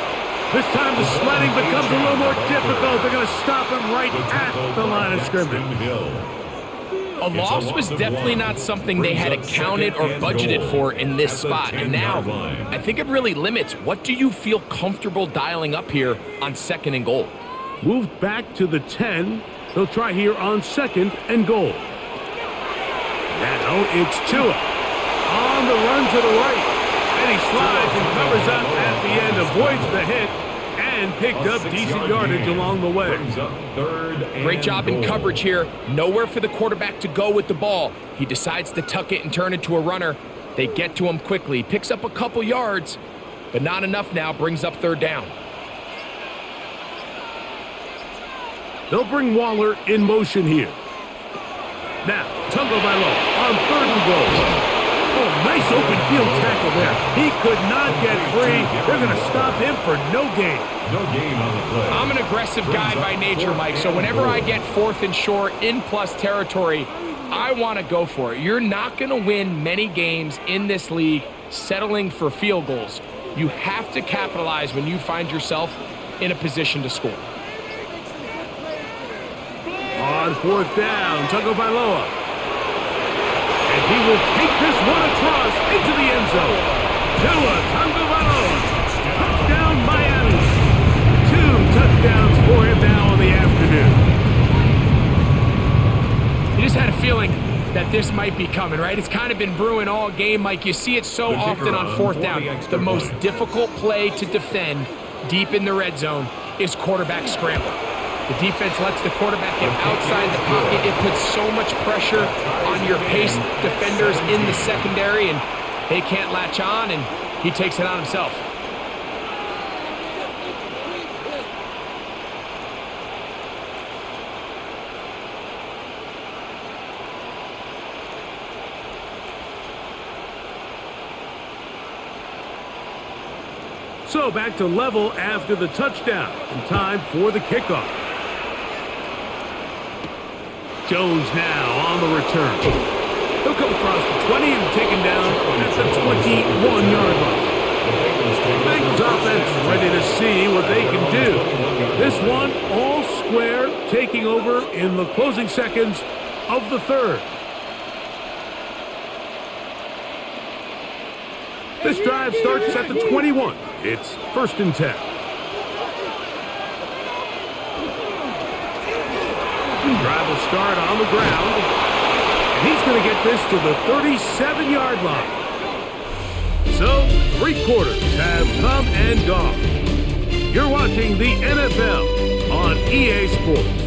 This time the sledding becomes a little more difficult. They're going to stop him right at the line of scrimmage. A loss was definitely not something they had accounted or budgeted for in this spot. And now, I think it really limits what do you feel comfortable dialing up here on second and goal. Moved back to the 10. They'll try here on second and goal. Now it's Tua. On the run to the right. And he slides and covers up at the end, avoids the hit, and picked up decent yardage along the way. Great job in coverage here. Nowhere for the quarterback to go with the ball. He decides to tuck it and turn it to a runner. They get to him quickly. Picks up a couple yards, but not enough now. Brings up third down. They'll bring Waller in motion here. Now, Tagovailoa on third and goal. Oh, nice open field tackle there. He could not get free. They're going to stop him for no gain. No gain on the play. I'm an aggressive guy by nature, Mike, so whenever I get fourth and short in plus territory, I want to go for it. You're not going to win many games in this league settling for field goals. You have to capitalize when you find yourself in a position to score. On fourth down, Tagovailoa. And he will take this one across into the end zone. Tua Tagovailoa. Touchdown, Miami. 2 touchdowns for him now in the afternoon. You just had a feeling that this might be coming, right? It's kind of been brewing all game, Mike. You see it so often on fourth down. The most difficult play to defend deep in the red zone is quarterback scramble. The defense lets the quarterback get outside the pocket. It puts so much pressure on your paced defenders in the secondary, and they can't latch on, and he takes it on himself. So back to level after the touchdown, and time for the kickoff. Jones now on the return. He'll come across the 20 and taken down at the 21-yard line. The Bengals offense ready to see what they can do. This one all square, taking over in the closing seconds of the third. This drive starts at the 21. It's 1st and 10. Drive will start on the ground. And he's going to get this to the 37-yard line. So, 3 quarters have come and gone. You're watching the NFL on EA Sports.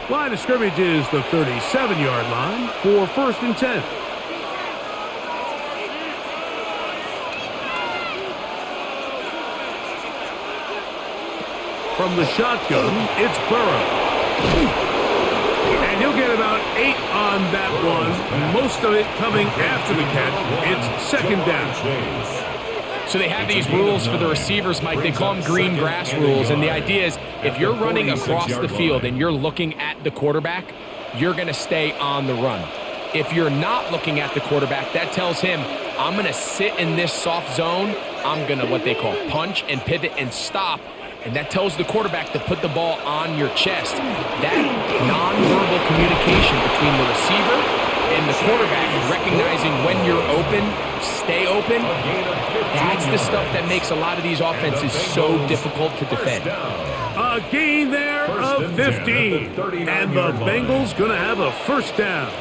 Line of scrimmage is the 37-yard line for 1st and 10. From the shotgun, it's Burrow. And he'll get about 8 on that one. Most of it coming after the catch. It's 2nd down. So they have these rules for the receivers, Mike. They call them green grass rules. And the idea is if you're running across the field and you're looking at the quarterback, you're going to stay on the run. If you're not looking at the quarterback, that tells him, I'm going to sit in this soft zone. I'm going to what they call punch and pivot and stop. And that tells the quarterback to put the ball on your chest. That nonverbal communication between the receiver and the quarterback, recognizing when you're open, stay open, that's the stuff that makes a lot of these offenses so difficult to defend. A gain there of 15. And the Bengals going to have a 1st down.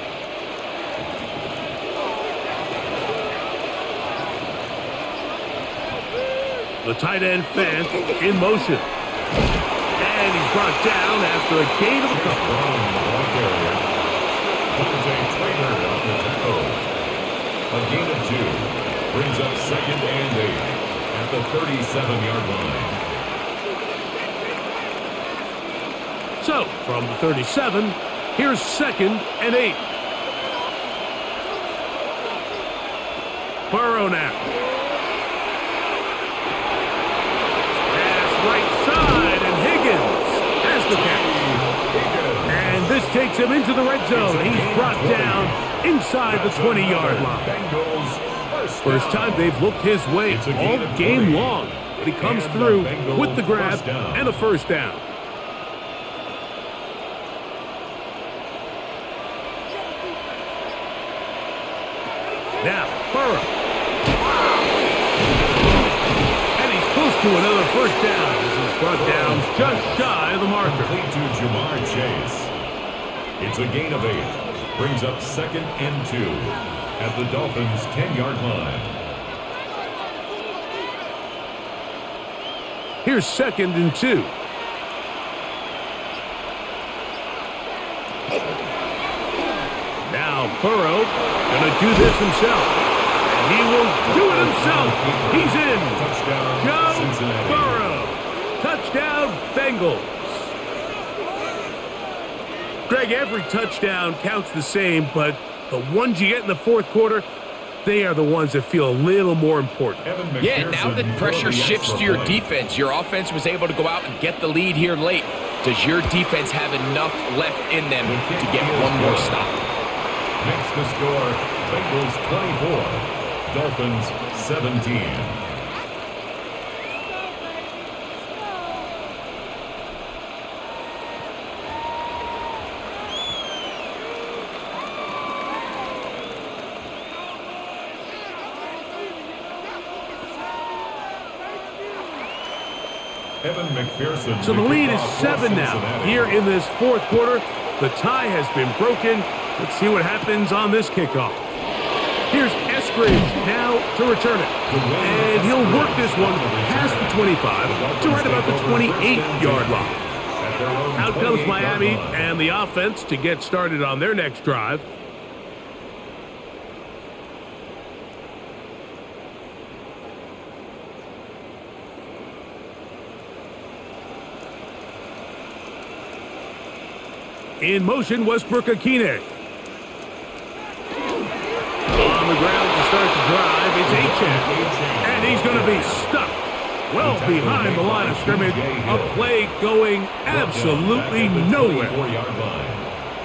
The tight end Fant in motion. And he's brought down after a gain of a couple. A gain of 2 brings up 2nd and 8 at the 37-yard line. So, from the 37, here's 2nd and 8. Burrow now. Pass right side, and Higgins has the catch. And this takes him into the red zone. He's brought down inside the 20-yard line. First time they've looked his way all game long, but he comes through with the grab and a 1st down. Now, Burrow. And he's close to another 1st down. This is brought down just shy of the marker. Complete to Jamar Chase. It's a gain of 8. Brings up 2nd and 2 at the Dolphins' 10-yard line. Here's 2nd and 2. Now Burrow gonna do this himself. And he will do it himself. He's in. Joe Burrow. Touchdown, Bengals. Greg, every touchdown counts the same, but the ones you get in the 4th quarter, they are the ones that feel a little more important. Yeah, now that pressure shifts to your defense, your offense was able to go out and get the lead here late. Does your defense have enough left in them to get one more stop? Next to score, Bengals 24, Dolphins 17. So the lead is 7 now. Here in this 4th quarter, the tie has been broken. Let's see what happens on this kickoff. Here's Eskridge now to return it. And he'll work this one past the 25 to right about the 28-yard line. Out comes Miami and the offense to get started on their next drive. In motion, Westbrook-Akine. On the ground to start the drive, it's Achan. And he's going to be stuck well behind the line of scrimmage. A play going absolutely nowhere.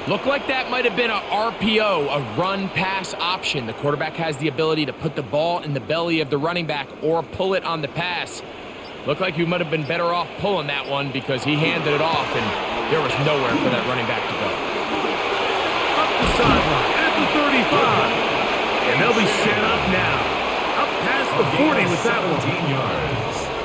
Looked like that might have been a RPO, a run-pass option. The quarterback has the ability to put the ball in the belly of the running back or pull it on the pass. Looked like he might have been better off pulling that one because he handed it off, and there was nowhere for that running back to go. Up the sideline at the 35. And they'll be set up now. Up past the 40 with that one.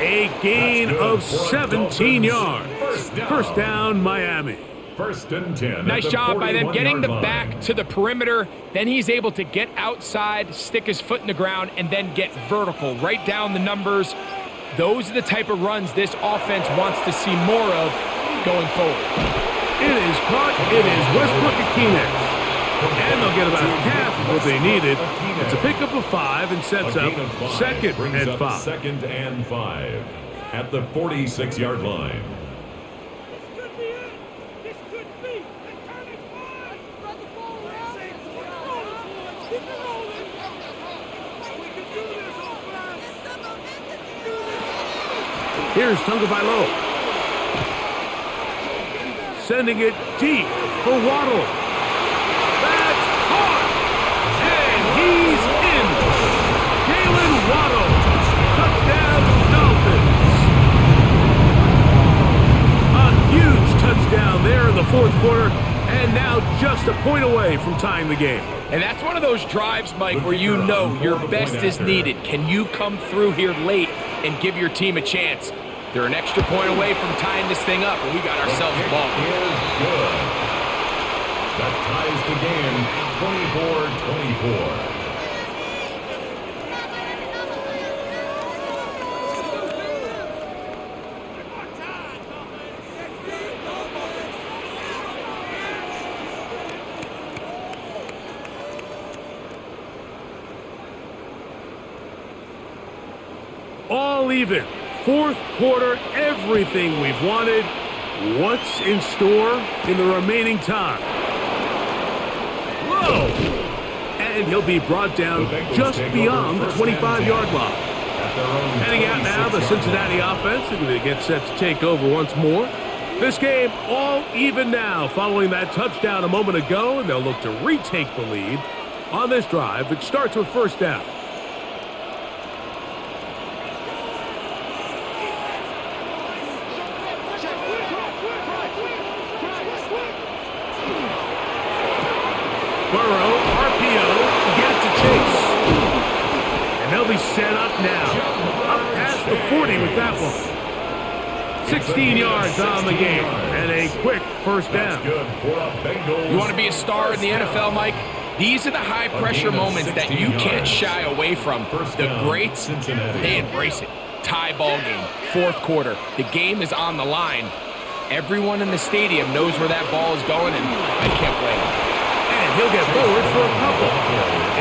A gain of 17 yards. First down, Miami. First and 10. Nice job by them getting the back to the perimeter. Then he's able to get outside, stick his foot in the ground, and then get vertical. Right down the numbers. Those are the type of runs this offense wants to see more of going forward. It is caught. It is Westbrook-Akine. And they'll get about half of what they needed. It's a pickup of 5 and sets up second and 5. Second and 5 at the 46-yard line. Here's Tagovailoa. Sending it deep for Waddle. That's caught. And he's in. Jalen Waddle. Touchdown, Dolphins. A huge touchdown there in the fourth quarter. And now just a point away from tying the game. And that's one of those drives, Mike, where you know your best is needed. Can you come through here late and give your team a chance? They're an extra point away from tying this thing up, and we got ourselves a ball. Good. That ties the game 24-24. All even. Fourth quarter, everything we've wanted. What's in store in the remaining time? Whoa! And he'll be brought down just beyond the 25-yard line. Heading out now, the Cincinnati offense. They're going to get set to take over once more. This game all even now following that touchdown a moment ago, and they'll look to retake the lead on this drive. It starts with first down. Burrow, RPO, get it to Chase. And they'll be set up now. Up past the 40 with that one. 16 yards on the game. And a quick first down. You want to be a star in the NFL, Mike? These are the high-pressure moments that you can't shy away from. The greats, they embrace it. Tie ball game, fourth quarter. The game is on the line. Everyone in the stadium knows where that ball is going, and I can't blame them. And he'll get forward for a couple.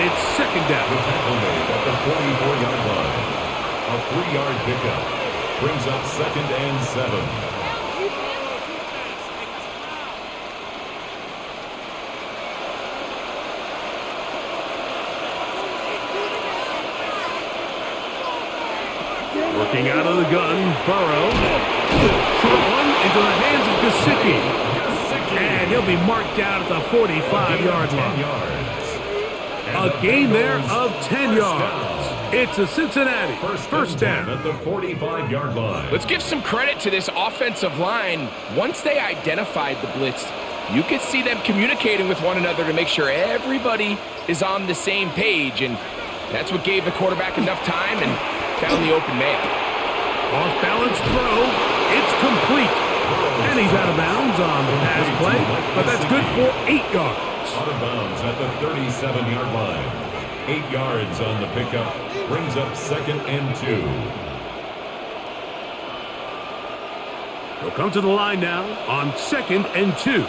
It's second down. At the 44-yard line. A 3-yard pickup brings up second and 7. Working out of the gun, Burrow. Short one into the hands of Gesicki. And he'll be marked down at the 45-yard line. A gain there of 10 yards. It's a Cincinnati first down. At the 45-yard line. Let's give some credit to this offensive line. Once they identified the blitz, you could see them communicating with one another to make sure everybody is on the same page. And that's what gave the quarterback enough time and found the open man. Off-balance throw. It's complete. And he's out of bounds on the pass play, but that's good for 8 yards. Out of bounds at the 37-yard line. 8 yards on the pickup. Brings up second and 2. He'll come to the line now on second and 2.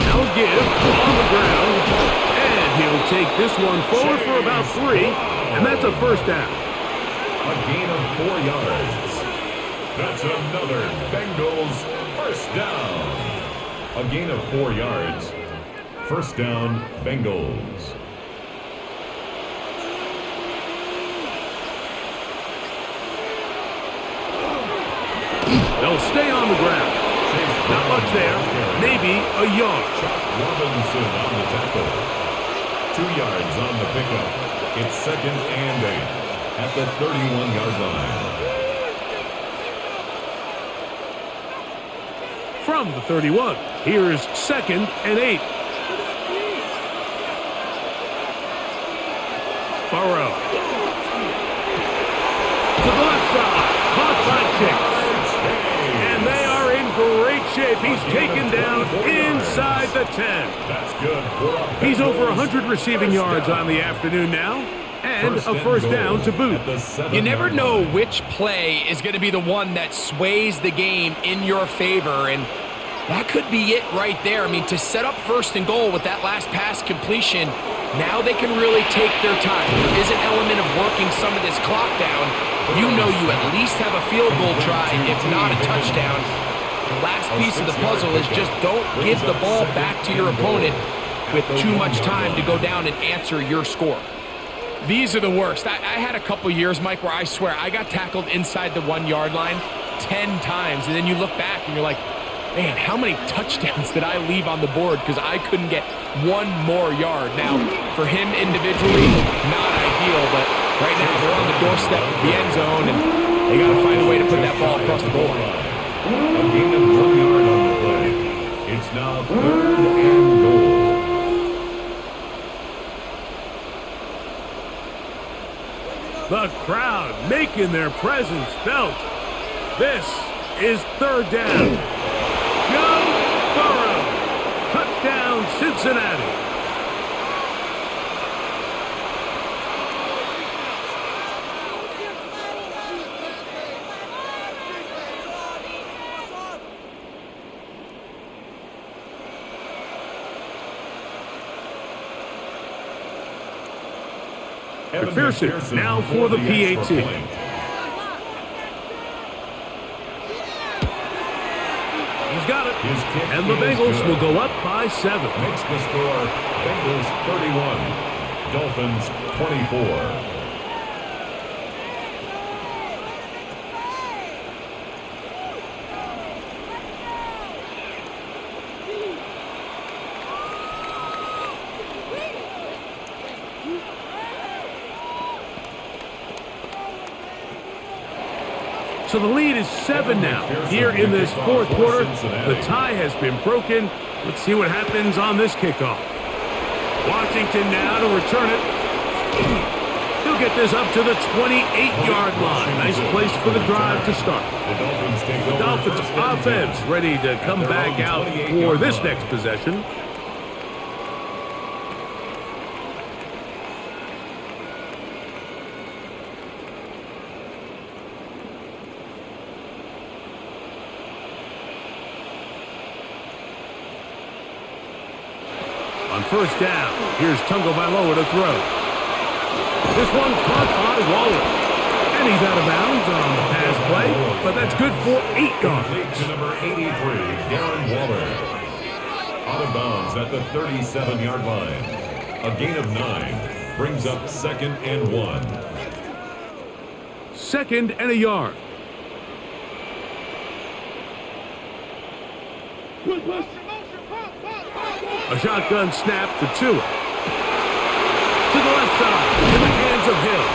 Now give on the ground. And he'll take this one forward for about 3. And that's a first down. A gain of 4 yards. That's another Bengals first down. A gain of 4 yards. First down, Bengals. They'll stay on the ground. Not much there. Maybe a yard. Robinson on the tackle. 2 yards on the pickup. It's 2nd and 8 at the 31-yard line. From the 31, here's 2nd and 8. Burrow. To the left side. Caught by Chase. And they are in great shape. He's taken down inside the 10. That's good. He's over 100 receiving yards on the afternoon now. And a first down to boot. You never know which play is going to be the one that sways the game in your favor, and that could be it right there. I mean, to set up 1st and goal with that last pass completion, now they can really take their time. There is an element of working some of this clock down. You know you at least have a field goal try, if not a touchdown. The last piece of the puzzle is just don't give the ball back to your opponent with too much time to go down and answer your score. These are the worst. I had a couple years, Mike, where I swear I got tackled inside the 1-yard line 10 times, and then you look back and you're like, man, how many touchdowns did I leave on the board because I couldn't get one more yard? Now, for him individually, not ideal, but right now they're on the doorstep of the end zone, and they got to find a way to put that ball across the goal line. A gain of 1 yard on the play. It's now 3rd and goal. The crowd making their presence felt. This is 3rd down. Joe Burrow. Touchdown, Cincinnati. McPherson now for the PAT. He's got it. And the Bengals will go up by 7. Makes the score Bengals 31, Dolphins 24. So the lead is 7 now. Here in this 4th quarter, the tie has been broken. Let's see what happens on this kickoff. Washington now to return it. He'll get this up to the 28-yard line. Nice place for the drive to start. The Dolphins offense ready to come back out for this next possession. On first down, here's Tagovailoa to throw. This one caught by Waller. And he's out of bounds on the pass play, but that's good for 8 yards. To number 83, Darren Waller. Out of bounds at the 37-yard line. A gain of 9 brings up 2nd and 1. 2nd and a yard. A shotgun snap to Tua. To the left side, in the hands of Hill.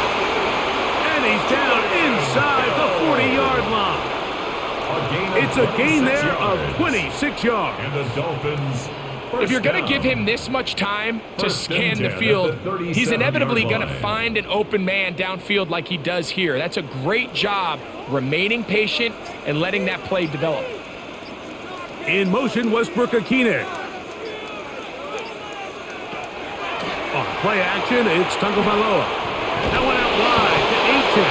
And he's down inside the 40-yard line. It's a gain there of 26 yards. And the Dolphins. If you're going to give him this much time to scan the field, he's inevitably going to find an open man downfield like he does here. That's a great job remaining patient and letting that play develop. In motion, Westbrook-Akine. On play action, it's Tagovailoa. That one out wide to 18.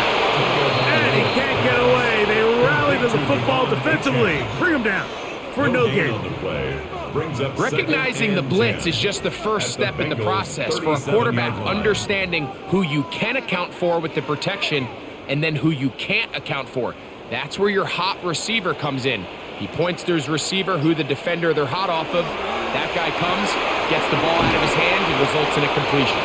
And he can't get away. They rally to the football defensively. Bring him down for no gain. Recognizing the blitz is just the first step in the process for a quarterback understanding who you can account for with the protection and then who you can't account for. That's where your hot receiver comes in. He points to his receiver, who the defender they're hot off of. That guy comes, gets the ball out of his hand, and results in a completion.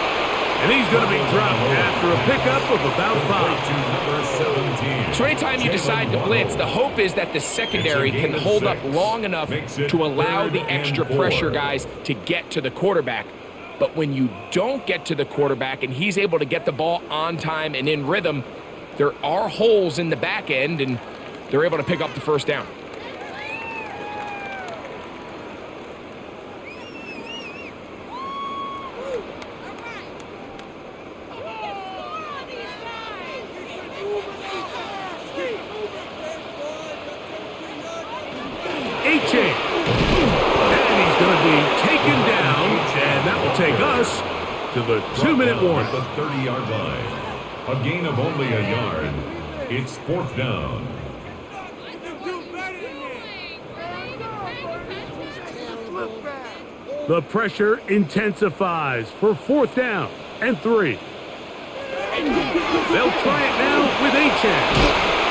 And he's going to be dropped after a pickup of about 5. So anytime you decide to blitz, the hope is that the secondary can hold up long enough to allow the extra pressure guys to get to the quarterback. But when you don't get to the quarterback and he's able to get the ball on time and in rhythm, there are holes in the back end, and they're able to pick up the first down. And he's going to be taken down, and that will take us to the 2-minute warning. The 30-yard line. A gain of only a yard. It's 4th down. The pressure intensifies for 4th down and 3. They'll try it now with Achan.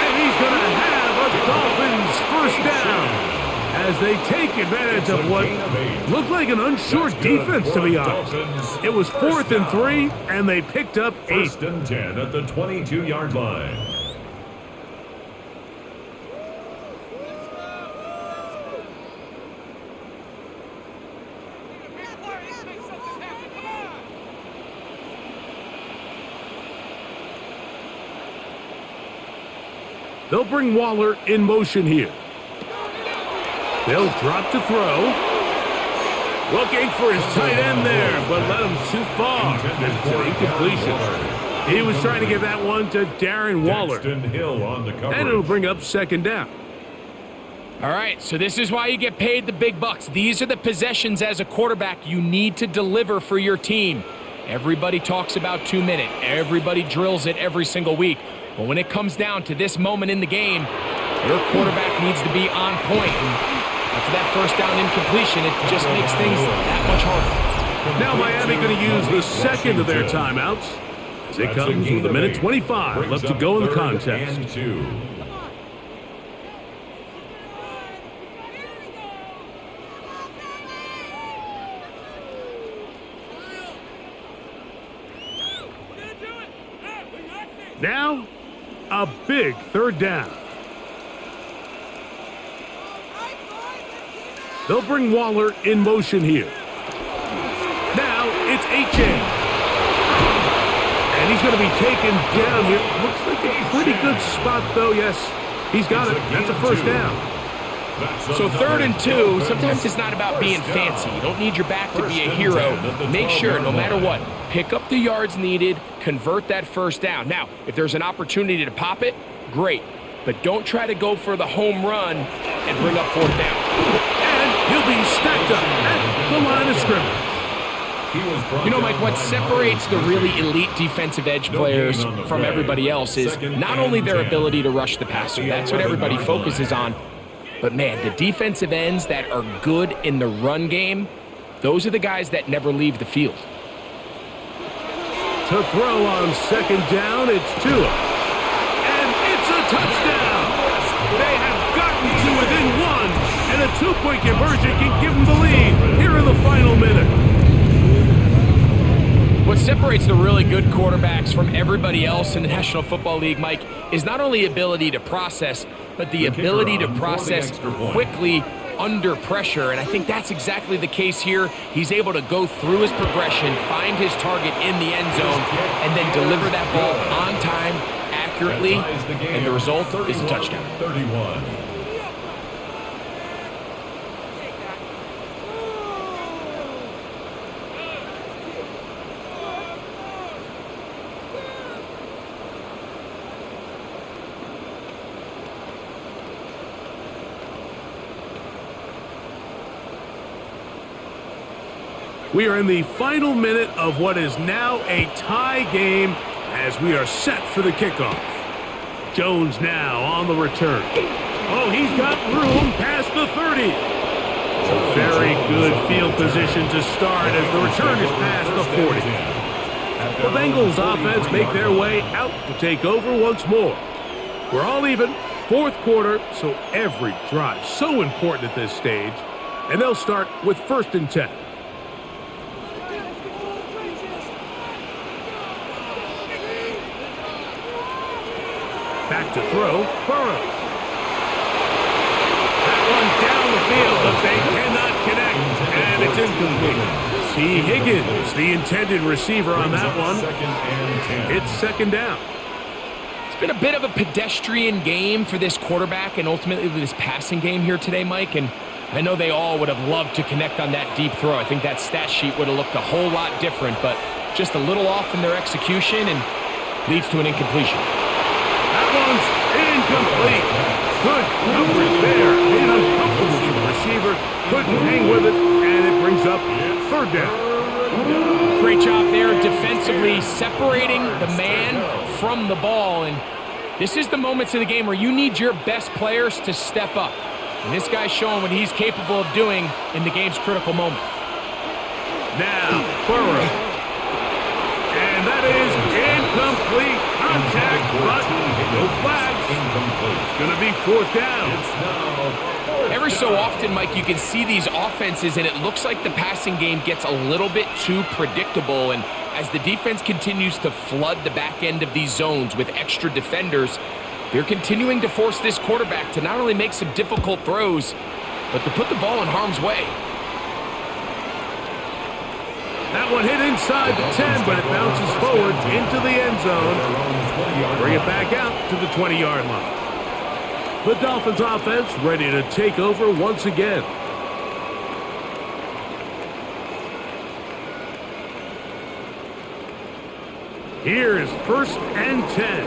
And he's going to have a Dolphins first down as they take advantage of what looked like an unsure defense, to be honest. It was 4th and 3, and they picked up 8. 1st and 10 at the 22-yard line. They'll bring Waller in motion here. They'll drop to throw. Looking for his tight end there, but led him too far. It's an incompletion. He was trying to get that one to Darren Waller. Hill on the coverage. And it'll bring up 2nd down. All right, so this is why you get paid the big bucks. These are the possessions as a quarterback you need to deliver for your team. Everybody talks about 2-minute. Everybody drills it every single week. But when it comes down to this moment in the game, your quarterback needs to be on point. And after that first down incompletion, it just makes things that much harder. Now Miami going to use the second of their timeouts as it comes with 1:25 left to go in the contest. Now, a big 3rd down. They'll bring Waller in motion here. Now, it's Achan. And he's going to be taken down here. Looks like a pretty good spot, though. Yes, he's got it. That's a first down. So 3rd and 2, sometimes it's not about being fancy. You don't need your back to be a hero. Make sure, no matter what, pick up the yards needed, convert that first down. Now, if there's an opportunity to pop it, great. But don't try to go for the home run and bring up 4th down. And he'll be stacked up at the line of scrimmage. You know, Mike, what separates the really elite defensive edge players from everybody else is not only their ability to rush the passer. That's what everybody focuses on. But, man, the defensive ends that are good in the run game, those are the guys that never leave the field. To throw on 2nd down, it's Tua. And it's a touchdown. They have gotten to within 1, and a 2-point conversion can give them the lead here in the final minute. What separates the really good quarterbacks from everybody else in the National Football League, Mike, is not only ability to process, but the ability to process quickly under pressure. And I think that's exactly the case here. He's able to go through his progression, find his target in the end zone, and then deliver that ball on time, accurately, and the result is a touchdown. 31. We are in the final minute of what is now a tie game as we are set for the kickoff. Jones now on the return. Oh, he's got room past the 30. A very good field position to start as the return is past the 40. The Bengals offense make their way out to take over once more. We're all even Fourth quarter, so every drive so important at this stage. And they'll start with 1st and 10. Back to throw, Burrow. That one down the field, but they cannot connect, and it's incomplete. T. Higgins, the intended receiver on that one. It's 2nd down. It's been a bit of a pedestrian game for this quarterback and ultimately this passing game here today, Mike, and I know they all would have loved to connect on that deep throw. I think that stat sheet would have looked a whole lot different, but just a little off in their execution and leads to an incompletion. That one's incomplete. Good coverage there. Made uncomfortable for the receiver. Couldn't hang with it, and it brings up 3rd down. Great job there defensively, separating the man from the ball. And this is the moments of the game where you need your best players to step up. And this guy's showing what he's capable of doing in the game's critical moment. Now, Burrow. And that is incomplete. Contact, but no flags. It's going to be 4th down. Every so often, Mike, you can see these offenses, and it looks like the passing game gets a little bit too predictable. And as the defense continues to flood the back end of these zones with extra defenders, they're continuing to force this quarterback to not only make some difficult throws, but to put the ball in harm's way. That one hit inside the 10, but it bounces forward into the end zone. Bring it back out to the 20-yard line. The Dolphins offense ready to take over once again. Here's 1st and 10.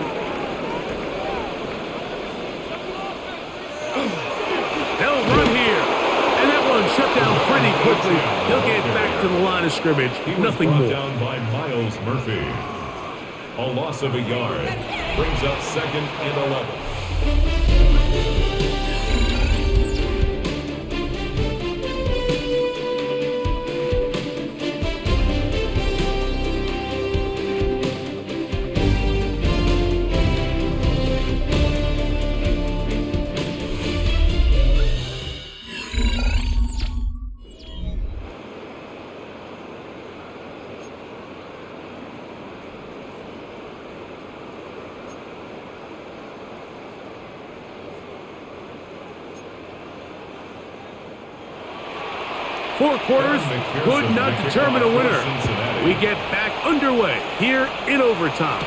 They'll run here. And that one shut down pretty quickly. He'll get back to the line of scrimmage. Nothing more. Down by Miles Murphy. A loss of a yard. Brings up 2nd and 11. Four quarters could not determine a winner. We get back underway here in overtime.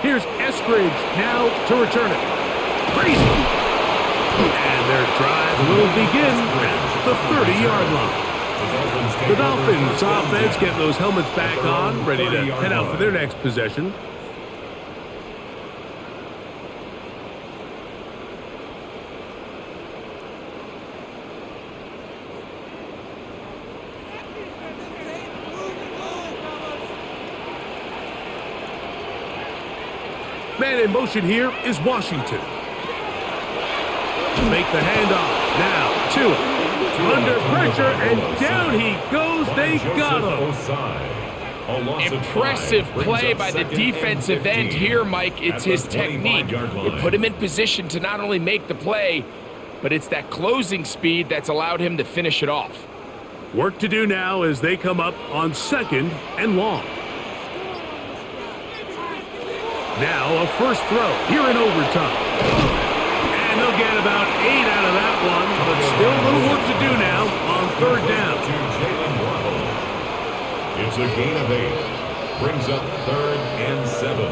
Here's Eskridge now to return it. Crazy. And their drive will begin at the 30-yard line. The Dolphins offense getting those helmets back on, ready to head out for their next possession. Man in motion here is Washington. Make the handoff. Now, Tua. Under pressure, and down he goes. They got him. Impressive play by the defensive end here, Mike. It's his technique. It put him in position to not only make the play, but it's that closing speed that's allowed him to finish it off. Work to do now as they come up on 2nd and long. Now a first throw here in overtime. And they'll get about 8 out of that one, but still a little work to do now on 3rd down. It's a gain of 8. Brings up 3rd and 7.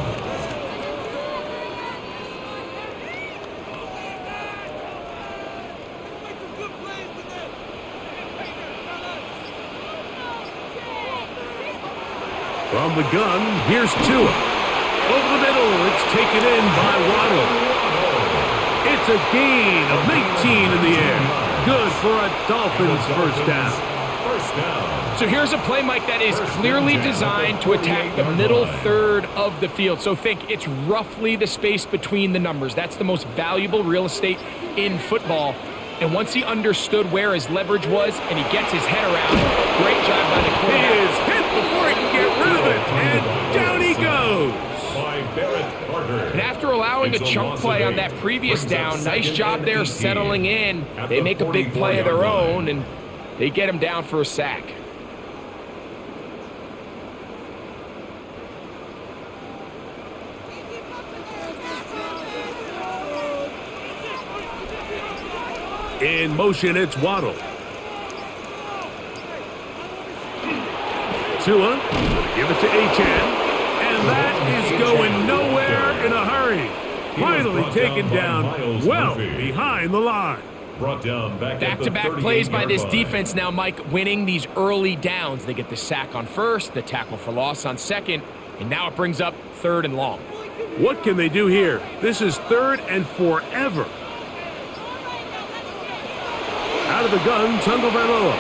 From the gun, here's Tua. Over the middle, it's taken in by Waddle. It's a gain of 19 in the air. Good for a Dolphins first down. So here's a play, Mike, that is clearly designed to attack the middle third of the field. So think it's roughly the space between the numbers. That's the most valuable real estate in football. And once he understood where his leverage was and he gets his head around, great job by the quarterback. He is hit before he can get rid of it, and down he goes. And after allowing a chunk play on that previous down, nice job there settling in. They make a big play of their own, and they get him down for a sack. In motion, it's Waddle. Tua, give it to Achan, and that is going nowhere in a hurry. Finally taken down well behind the line. Brought down Back-to-back plays by this defense now, Mike, winning these early downs. They get the sack on first, the tackle for loss on second, and now it brings up 3rd and long. What can they do here? This is 3rd and forever. Out of the gun, Tagovailoa.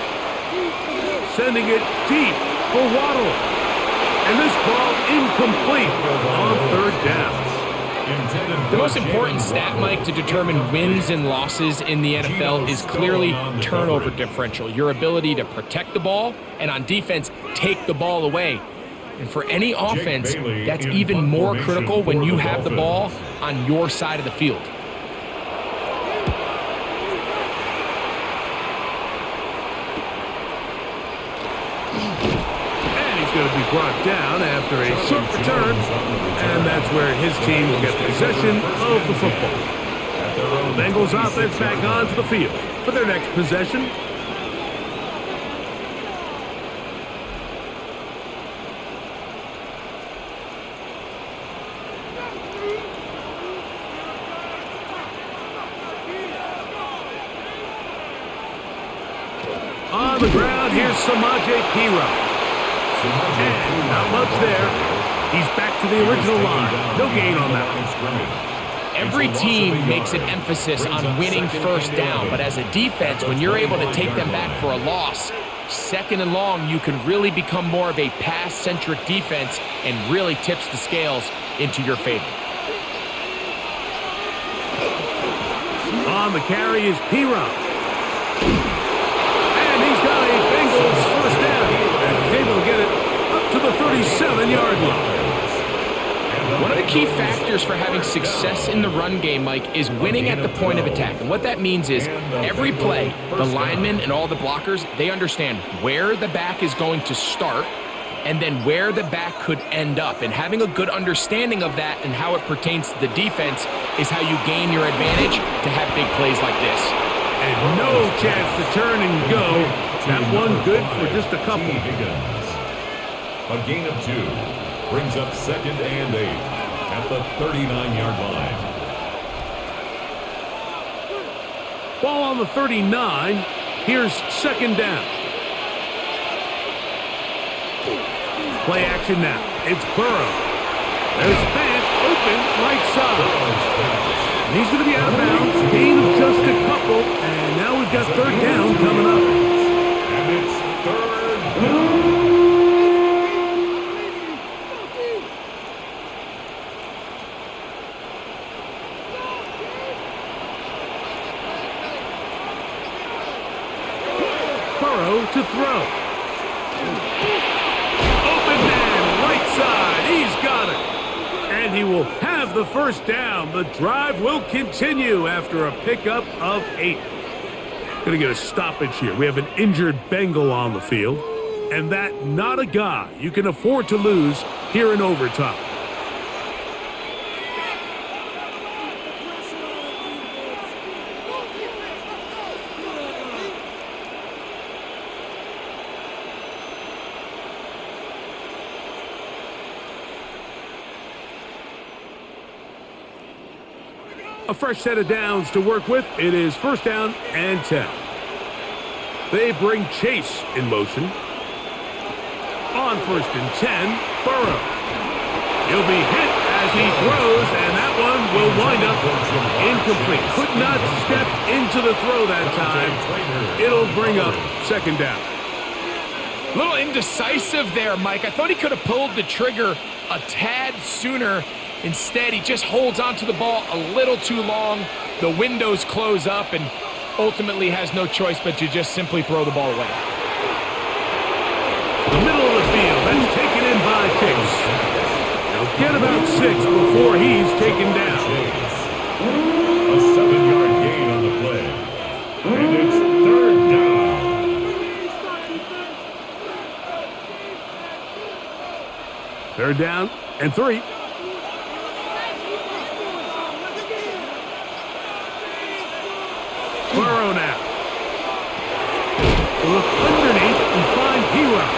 Sending it deep for Waddle. And this ball incomplete on 3rd down. The most important stat, Mike, to determine wins and losses in the NFL is clearly turnover differential, your ability to protect the ball and on defense take the ball away. And for any offense, that's even more critical when you have the ball on your side of the field. Going to be brought down after a short return, and that's where his team will get possession of the football. The Bengals offense back onto the field for their next possession. On the ground, here's Samaje Perine. And not much there. He's back to the original line. No gain on that one. Every team makes an emphasis on winning first down, but as a defense, when you're able to take them back for a loss, 2nd and long, you can really become more of a pass-centric defense and really tips the scales into your favor. On the carry is Perine. And he's got a Bengals first down. He's able to get it up to the 37-yard line. One of the key factors for having success in the run game, Mike, is winning at the point of attack. And what that means is every play, the linemen and all the blockers, they understand where the back is going to start and then where the back could end up. And having a good understanding of that and how it pertains to the defense is how you gain your advantage to have big plays like this. And no chance to turn and go. That one good for just a couple. A gain of 2 brings up 2nd and 8 at the 39-yard line. Ball on the 39. Here's 2nd down. Play action now. It's Burrow. There's Fant open right side. And he's going to be out of bounds. Gain of just a couple. And now we've got 3rd down coming up. And it's 3rd down. Burrow to throw. Open man, right side. He's got it. And he will have the first down. The drive will continue after a pickup of 8. Going to get a stoppage here. We have an injured Bengal on the field. And that not a guy you can afford to lose here in overtime. A fresh set of downs to work with. It is 1st down and 10. They bring Chase in motion. On 1st and 10, Burrow. He'll be hit as he throws, and that one will wind up incomplete. Could not step into the throw that time. It'll bring up 2nd down. A little indecisive there, Mike. I thought he could have pulled the trigger a tad sooner. Instead, he just holds onto the ball a little too long. The windows close up and ultimately has no choice but to just simply throw the ball away. The middle of the field, that's taken in by Chase. They'll get about 6 before he's taken down. A 7-yard gain on the play. And it's 3rd down. Third down and 3. Burrow now. Look underneath and find P-Rock.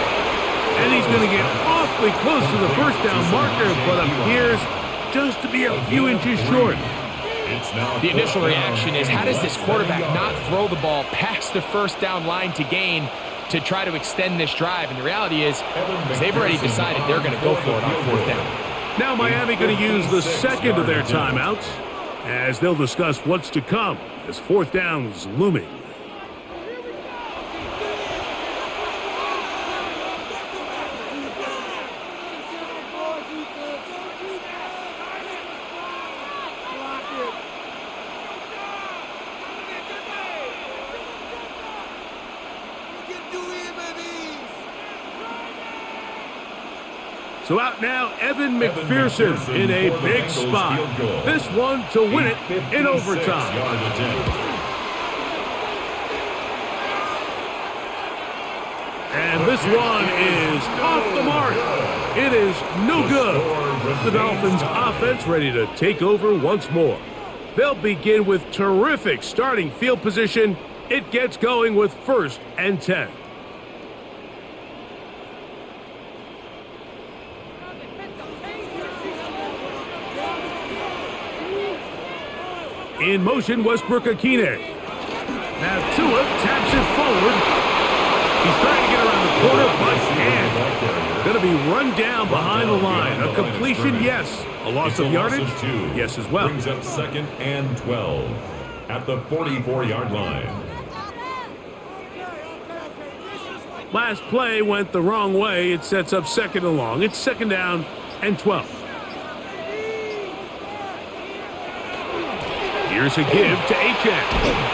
And he's going to get awfully close to the first down marker, but appears just to be a few inches short. The initial reaction is, how does this quarterback not throw the ball past the first down line to gain to try to extend this drive? And the reality is, they've already decided they're going to go for it on 4th down. Now Miami going to use the second of their timeouts as they'll discuss what's to come as 4th down's looming. So out now, Evan McPherson in a big spot. This one to win it in overtime. And this one is off the mark. It is no good. The Dolphins offense ready to take over once more. They'll begin with terrific starting field position. It gets going with 1st and 10. In motion, Westbrook-Ikhine. Now Tua taps it forward. He's trying to get around the corner, but can't. Going to be run down behind the line. A completion, yes. A loss of yardage, yes as well. Brings up 2nd and 12 at the 44-yard line. Last play went the wrong way. It sets up 2nd and long. It's 2nd down and 12. Here's a give to Achane.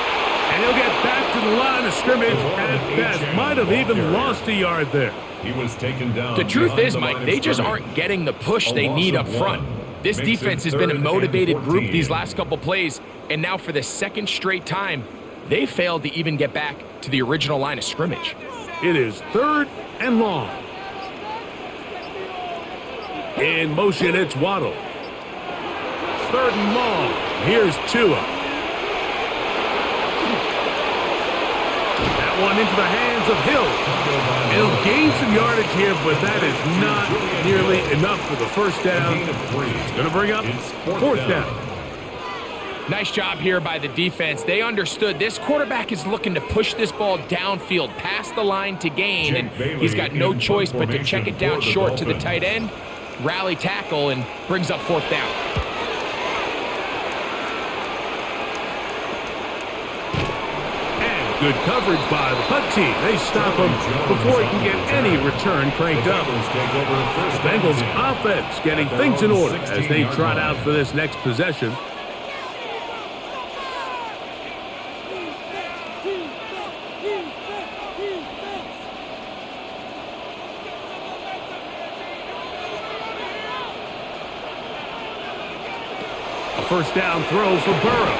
And he'll get back to the line of scrimmage at best. Might have even lost a yard there. He was taken down. The truth is, Mike, they just aren't getting the push they need up front. This defense has been a motivated group these last couple plays, and now for the 2nd straight time, they failed to even get back to the original line of scrimmage. It is 3rd and long. In motion, it's Waddle. 3rd and long. Here's Tua. That one into the hands of Hill. He'll gain some yardage here, but that is not nearly enough for the first down. It's going to bring up 4th down. Nice job here by the defense. They understood this quarterback is looking to push this ball downfield past the line to gain, and he's got no choice but to check it down short to the tight end, rally tackle, and brings up 4th down. Good coverage by the punt team. They stop him before he can get any return cranked up. The Bengals offense getting things in order as they trot out for this next possession. A 1st down throw for Burrow.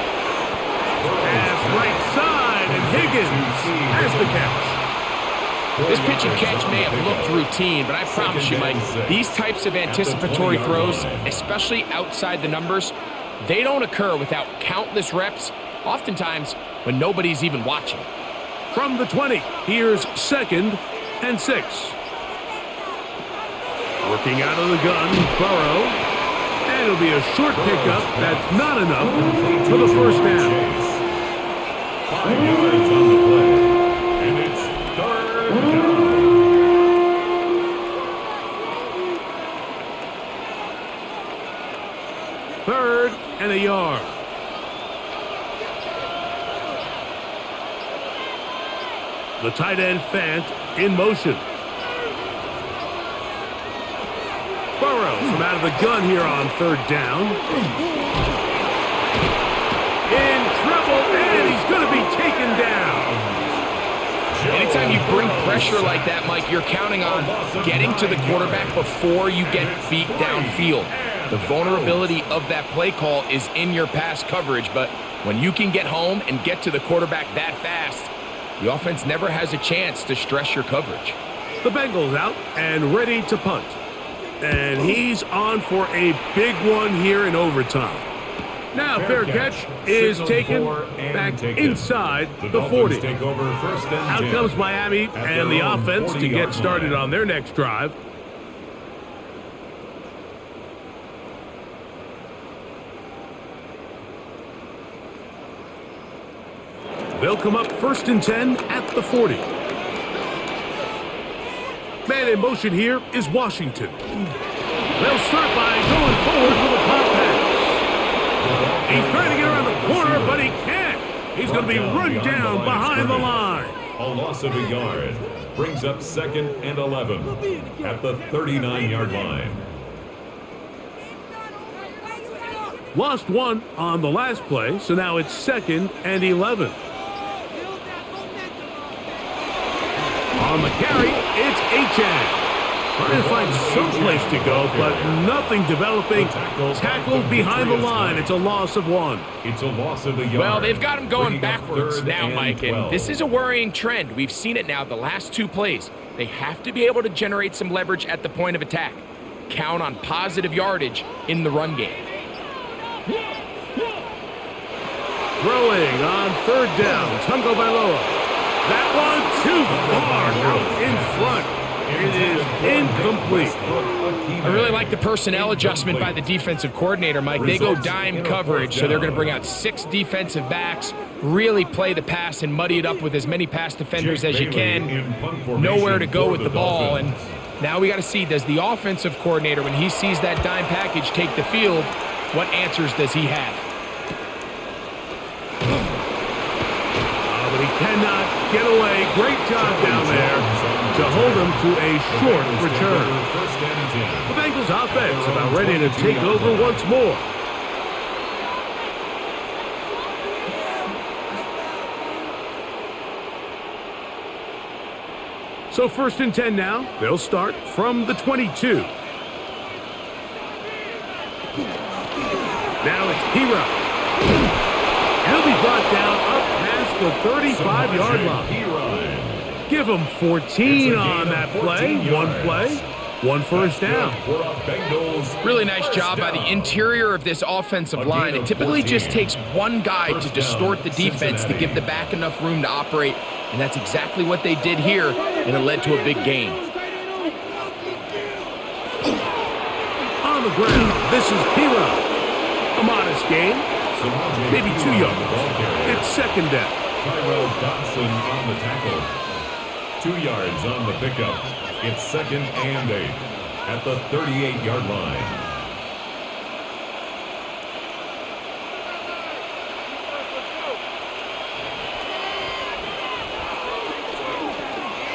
Pass right side. And Higgins has the catch. This pitch and catch may have looked routine, but I promise you, Mike, these types of anticipatory throws, especially outside the numbers, they don't occur without countless reps, oftentimes when nobody's even watching. From the 20, here's 2nd and 6. Working out of the gun, Burrow. And it'll be a short pickup. That's not enough for the 1st down. 5 yards on the play, and it's 3rd down. Third and a yard. The tight end Fant in motion. Burrow from out of the gun here on 3rd down. In trouble, and he's going to be taken down. Anytime anytime you bring pressure like that, Mike, you're counting on getting to the quarterback before you get beat downfield. The vulnerability of that play call is in your pass coverage, but when you can get home and get to the quarterback that fast, the offense never has a chance to stress your coverage. The Bengals out and ready to punt. And he's on for a big one here in overtime. Now fair catch is taken back inside the 40. Out comes Miami and the offense to get started on their next drive. They'll come up 1st and 10 at the 40. Man in motion here is Washington. They'll start by going forward with a pop pass. He's trying to get around the corner, but he can't. He's going to be run down behind the line. A loss of a yard brings up 2nd and 11 at the 39-yard line. Lost one on the last play, so now it's 2nd and 11. On the carry, it's Achane. Trying to find some place to go, but nothing developing. Tackled behind the line. It's a loss of 1. It's a loss of a yard. Well, they've got him going backwards now, Mike, and this is a worrying trend. We've seen it now the last 2 plays. They have to be able to generate some leverage at the point of attack. Count on positive yardage in the run game. Throwing on 3rd down, Tungo Bailoa. That one too far out in front. It is incomplete. I really like the personnel adjustment by the defensive coordinator, Mike. They go dime coverage, so they're going to bring out 6 defensive backs, really play the pass and muddy it up with as many pass defenders as you can. Nowhere to go with the ball, and now we got to see, does the offensive coordinator, when he sees that dime package take the field, what answers does he have? But he cannot get away. Great job down there to hold him to a short return. The Bengals offense about ready to take over once more. So 1st and 10 now. They'll start from the 22. Now it's Pira. He'll be brought down up past the 35-yard line. Give him 14 on that play. 1 first down. Really nice job by the interior of this offensive line. It typically just takes one guy to distort the defense to give the back enough room to operate, and that's exactly what they did here, and it led to a big gain. On the ground, this is Pira. A modest gain. Maybe 2 yards. It's 2nd down. Tyrell Dodson on the tackle. 2 yards on the pickup. It's 2nd and 8 at the 38-yard line.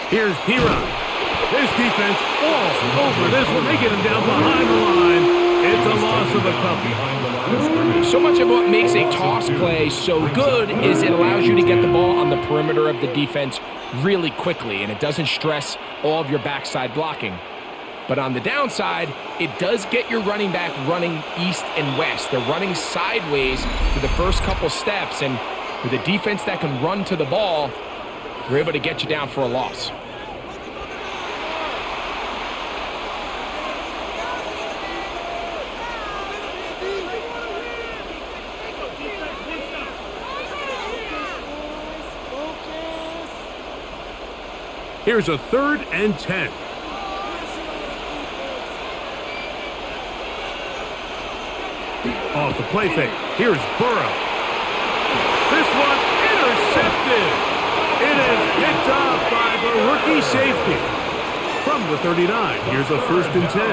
Here's Pira. This defense all over this one. They get him down behind the line. It's a loss of a couple. So much of what makes a toss play so good is it allows you to get the ball on the perimeter of the defense really quickly, and it doesn't stress all of your backside blocking. But on the downside, it does get your running back running east and west. They're running sideways for the first couple steps, and with a defense that can run to the ball, we're able to get you down for a loss. Here's a 3rd and 10. Off the play fake. Here's Burrow. This one intercepted. It is picked off by the rookie safety. From the 39, here's a 1st and 10.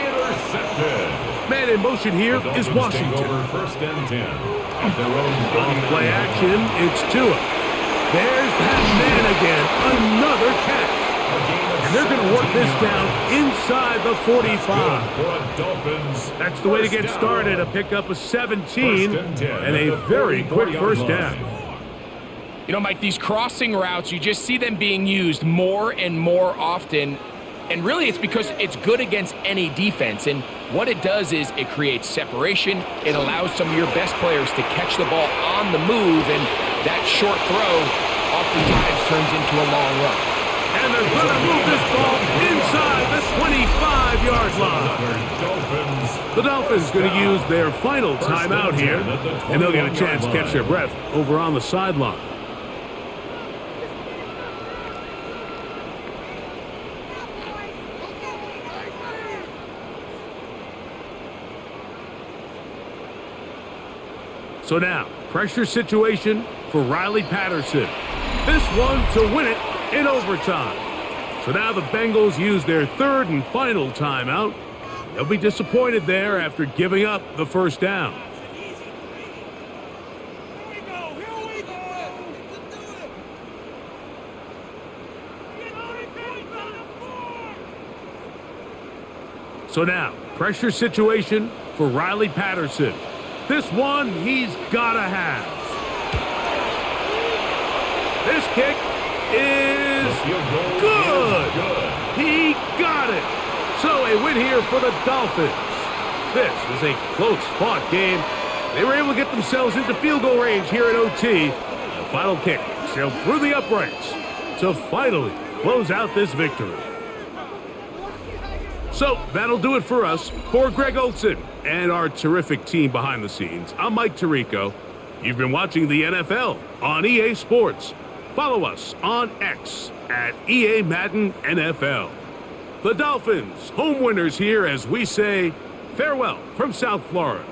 Intercepted. Man in motion here is Washington. Over 1st and 10 at their own Off play action, it's Tua. There's that man again, another catch. And they're going to work this down inside the 45. That's the way to get started, a pickup of 17 and a very quick first down. You know, Mike, these crossing routes, you just see them being used more and more often. And really, it's because it's good against any defense. And what it does is it creates separation. It allows some of your best players to catch the ball on the move. And that short throw oftentimes turns into a long run. And they're going to move this ball inside the 25-yard line. The Dolphins going to use their final timeout here. And they'll get a chance to catch their breath over on the sideline. So now, pressure situation for Riley Patterson. This one to win it in overtime. So now the Bengals use their third and final timeout. They'll be disappointed there after giving up the first down. So now, pressure situation for Riley Patterson. This one he's gotta have. This kick is good. He got it. So a win here for the Dolphins. This was a close-fought game. They were able to get themselves into field goal range here at OT. The final kick sailed through the uprights to finally close out this victory. So that'll do it for us. For Greg Olson and our terrific team behind the scenes, I'm Mike Tirico. You've been watching the NFL on EA Sports. Follow us on X at EA Madden NFL. The Dolphins, home winners here as we say farewell from South Florida.